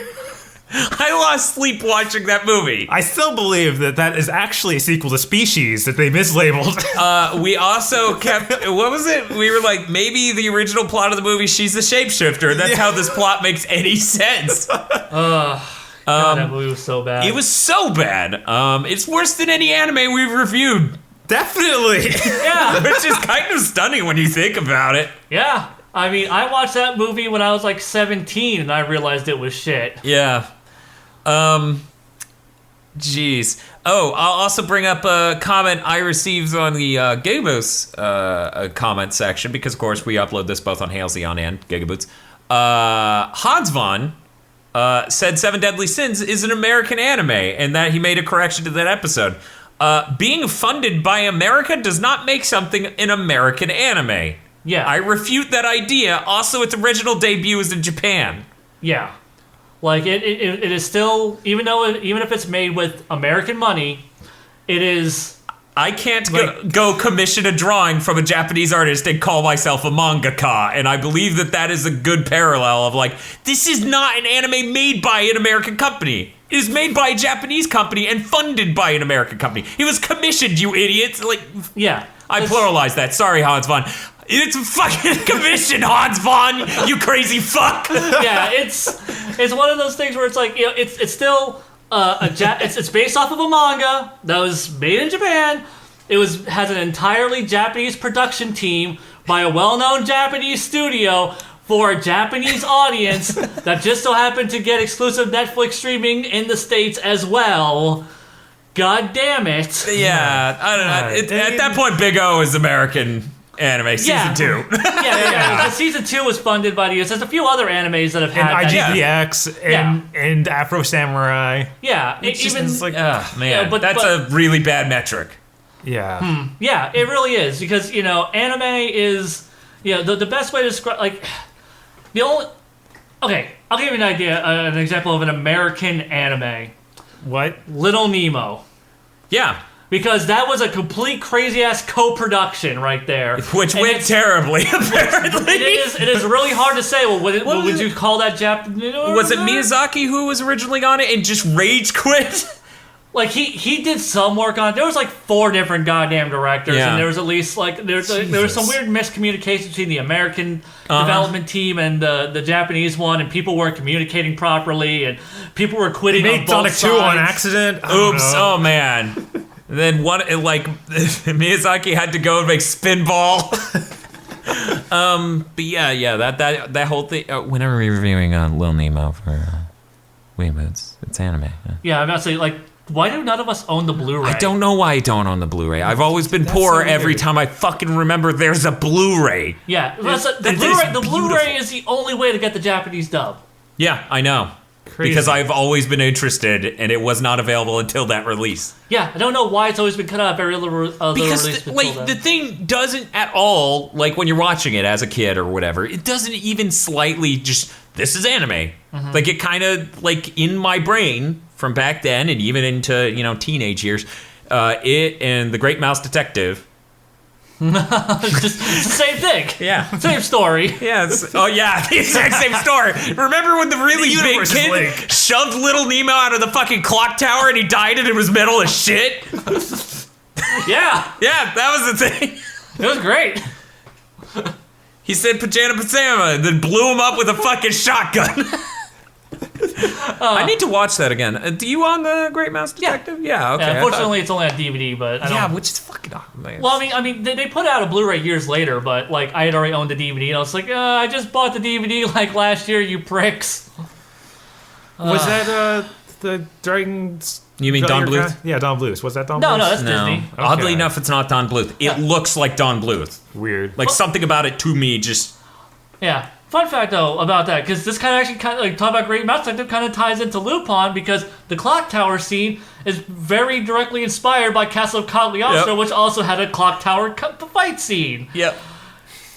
I lost sleep watching that movie. I still believe that is actually a sequel to Species that they mislabeled. We also kept, what was it? We were like, maybe the original plot of the movie, she's the shapeshifter. That's how this plot makes any sense. God, that movie was so bad. It was so bad. It's worse than any anime we've reviewed, Definitely. yeah, which is kind of stunning when you think about it. yeah. I mean, I watched that movie when I was like 17, and I realized it was shit. Yeah. Jeez. Oh, I'll also bring up a comment I received on the GigaBoots comment section because, of course, we upload this both on Halcyon and GigaBoots. Hans Von said Seven Deadly Sins is an American anime and that he made a correction to that episode. Being funded by America does not make something an American anime. Yeah. I refute that idea. Also, its original debut is in Japan. Yeah, like it is still, even if it's made with American money, it is. I can't go commission a drawing from a Japanese artist and call myself a mangaka, and I believe that is a good parallel of like, this is not an anime made by an American company. It is made by a Japanese company and funded by an American company. It was commissioned, you idiots. Like, Yeah, I pluralized that. Sorry, Hans Von. It's fucking commissioned, Hans Vaughn, you crazy fuck. Yeah, it's one of those things where it's like, you know, it's still it's based off of a manga that was made in Japan. It has an entirely Japanese production team by a well-known Japanese studio for a Japanese audience that just so happened to get exclusive Netflix streaming in the States as well. God damn it. Yeah, I don't know. At that point, Big O is American anime, season 2. Yeah. The season 2 was funded by the US. There's a few other animes that have had and IGDX and Afro Samurai. Yeah, It's like, man, but that's a really bad metric. Yeah. Yeah, it really is, because, you know, anime is, you know, the best way to describe, like, the only... Okay, I'll give you an idea, an example of an American anime. What? Little Nemo. Yeah. Because that was a complete crazy-ass co-production right there. Which went terribly, apparently. It is really hard to say, well, would you call that Japanese? Was it Miyazaki who was originally on it and just rage quit? Like, he did some work on it. There was like 4 different goddamn directors, and there was at least like there was some weird miscommunication between the American development team and the Japanese one, and people weren't communicating properly, and people were quitting on both Sonic sides. 2 on accident. Oops! Oh man. Then Miyazaki had to go and make Spinball. But yeah, that whole thing. Whenever we're reviewing Lil Nemo for WeeaBoots, it's anime. Yeah, I'm about to say, like, why do none of us own the Blu-ray? I don't know why I don't own the Blu-ray. I've always been poor every time I fucking remember there's a Blu-ray. Yeah, the Blu-ray is the only way to get the Japanese dub. Yeah, I know. Crazy. Because I've always been interested, and it was not available until that release. Yeah, I don't know why it's always been cut out of every other release. Because the thing doesn't at all, like when you're watching it as a kid or whatever, it doesn't even slightly just, this is anime. Mm-hmm. Like it kind of, like in my brain from back then and even into, you know, teenage years, it and The Great Mouse Detective. it's the same thing. Yeah. Same story. Yeah. The exact same story. Remember when the really big kid shoved little Nemo out of the fucking clock tower and he died and it was metal as shit? Yeah. Yeah, that was the thing. It was great. He said Pajama Pajama and then blew him up with a fucking shotgun. I need to watch that again. Do you own The Great Mouse Detective? Yeah, okay. Unfortunately, it's only on DVD, but I don't... which is fucking awesome. Well, I mean, they put out a Blu-ray years later, but like I had already owned the DVD, and I was like, I just bought the DVD like last year, you pricks. Was that the Dragon's... You mean Don Bluth? Yeah, Don Bluth. Was that Don Bluth? No, that's Disney. Okay. Oddly enough, it's not Don Bluth. It looks like Don Bluth. Weird. Like something about it to me just... Yeah. Fun fact though about that, because this kind of like talk about Great Mouse Detective kind of ties into Lupin, because the clock tower scene is very directly inspired by Castle of Cagliostro, which also had a clock tower fight scene. Yep.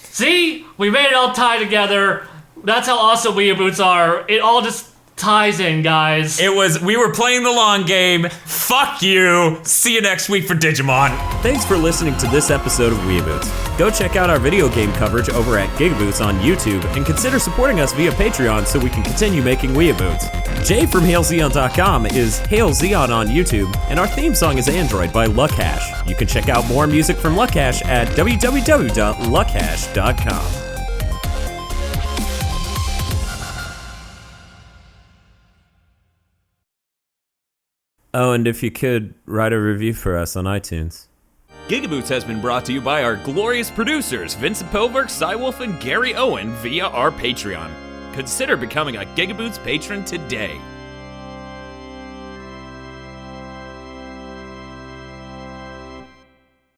See, we made it all tie together. That's how awesome WeeaBoots are. It all just ties in, guys. We were playing the long game. Fuck you. See you next week for Digimon. Thanks for listening to this episode of WeeaBoots. Go check out our video game coverage over at GigaBoots on YouTube and consider supporting us via Patreon so we can continue making WeeaBoots. Jay from HailZeon.com is HailZeon on YouTube, and our theme song is Android by Luckhash. You can check out more music from Luckhash at www.luckhash.com. Oh, and if you could, write a review for us on iTunes. GigaBoots has been brought to you by our glorious producers, Vincent Poverk, Cywolf, and Gary Owen via our Patreon. Consider becoming a GigaBoots patron today.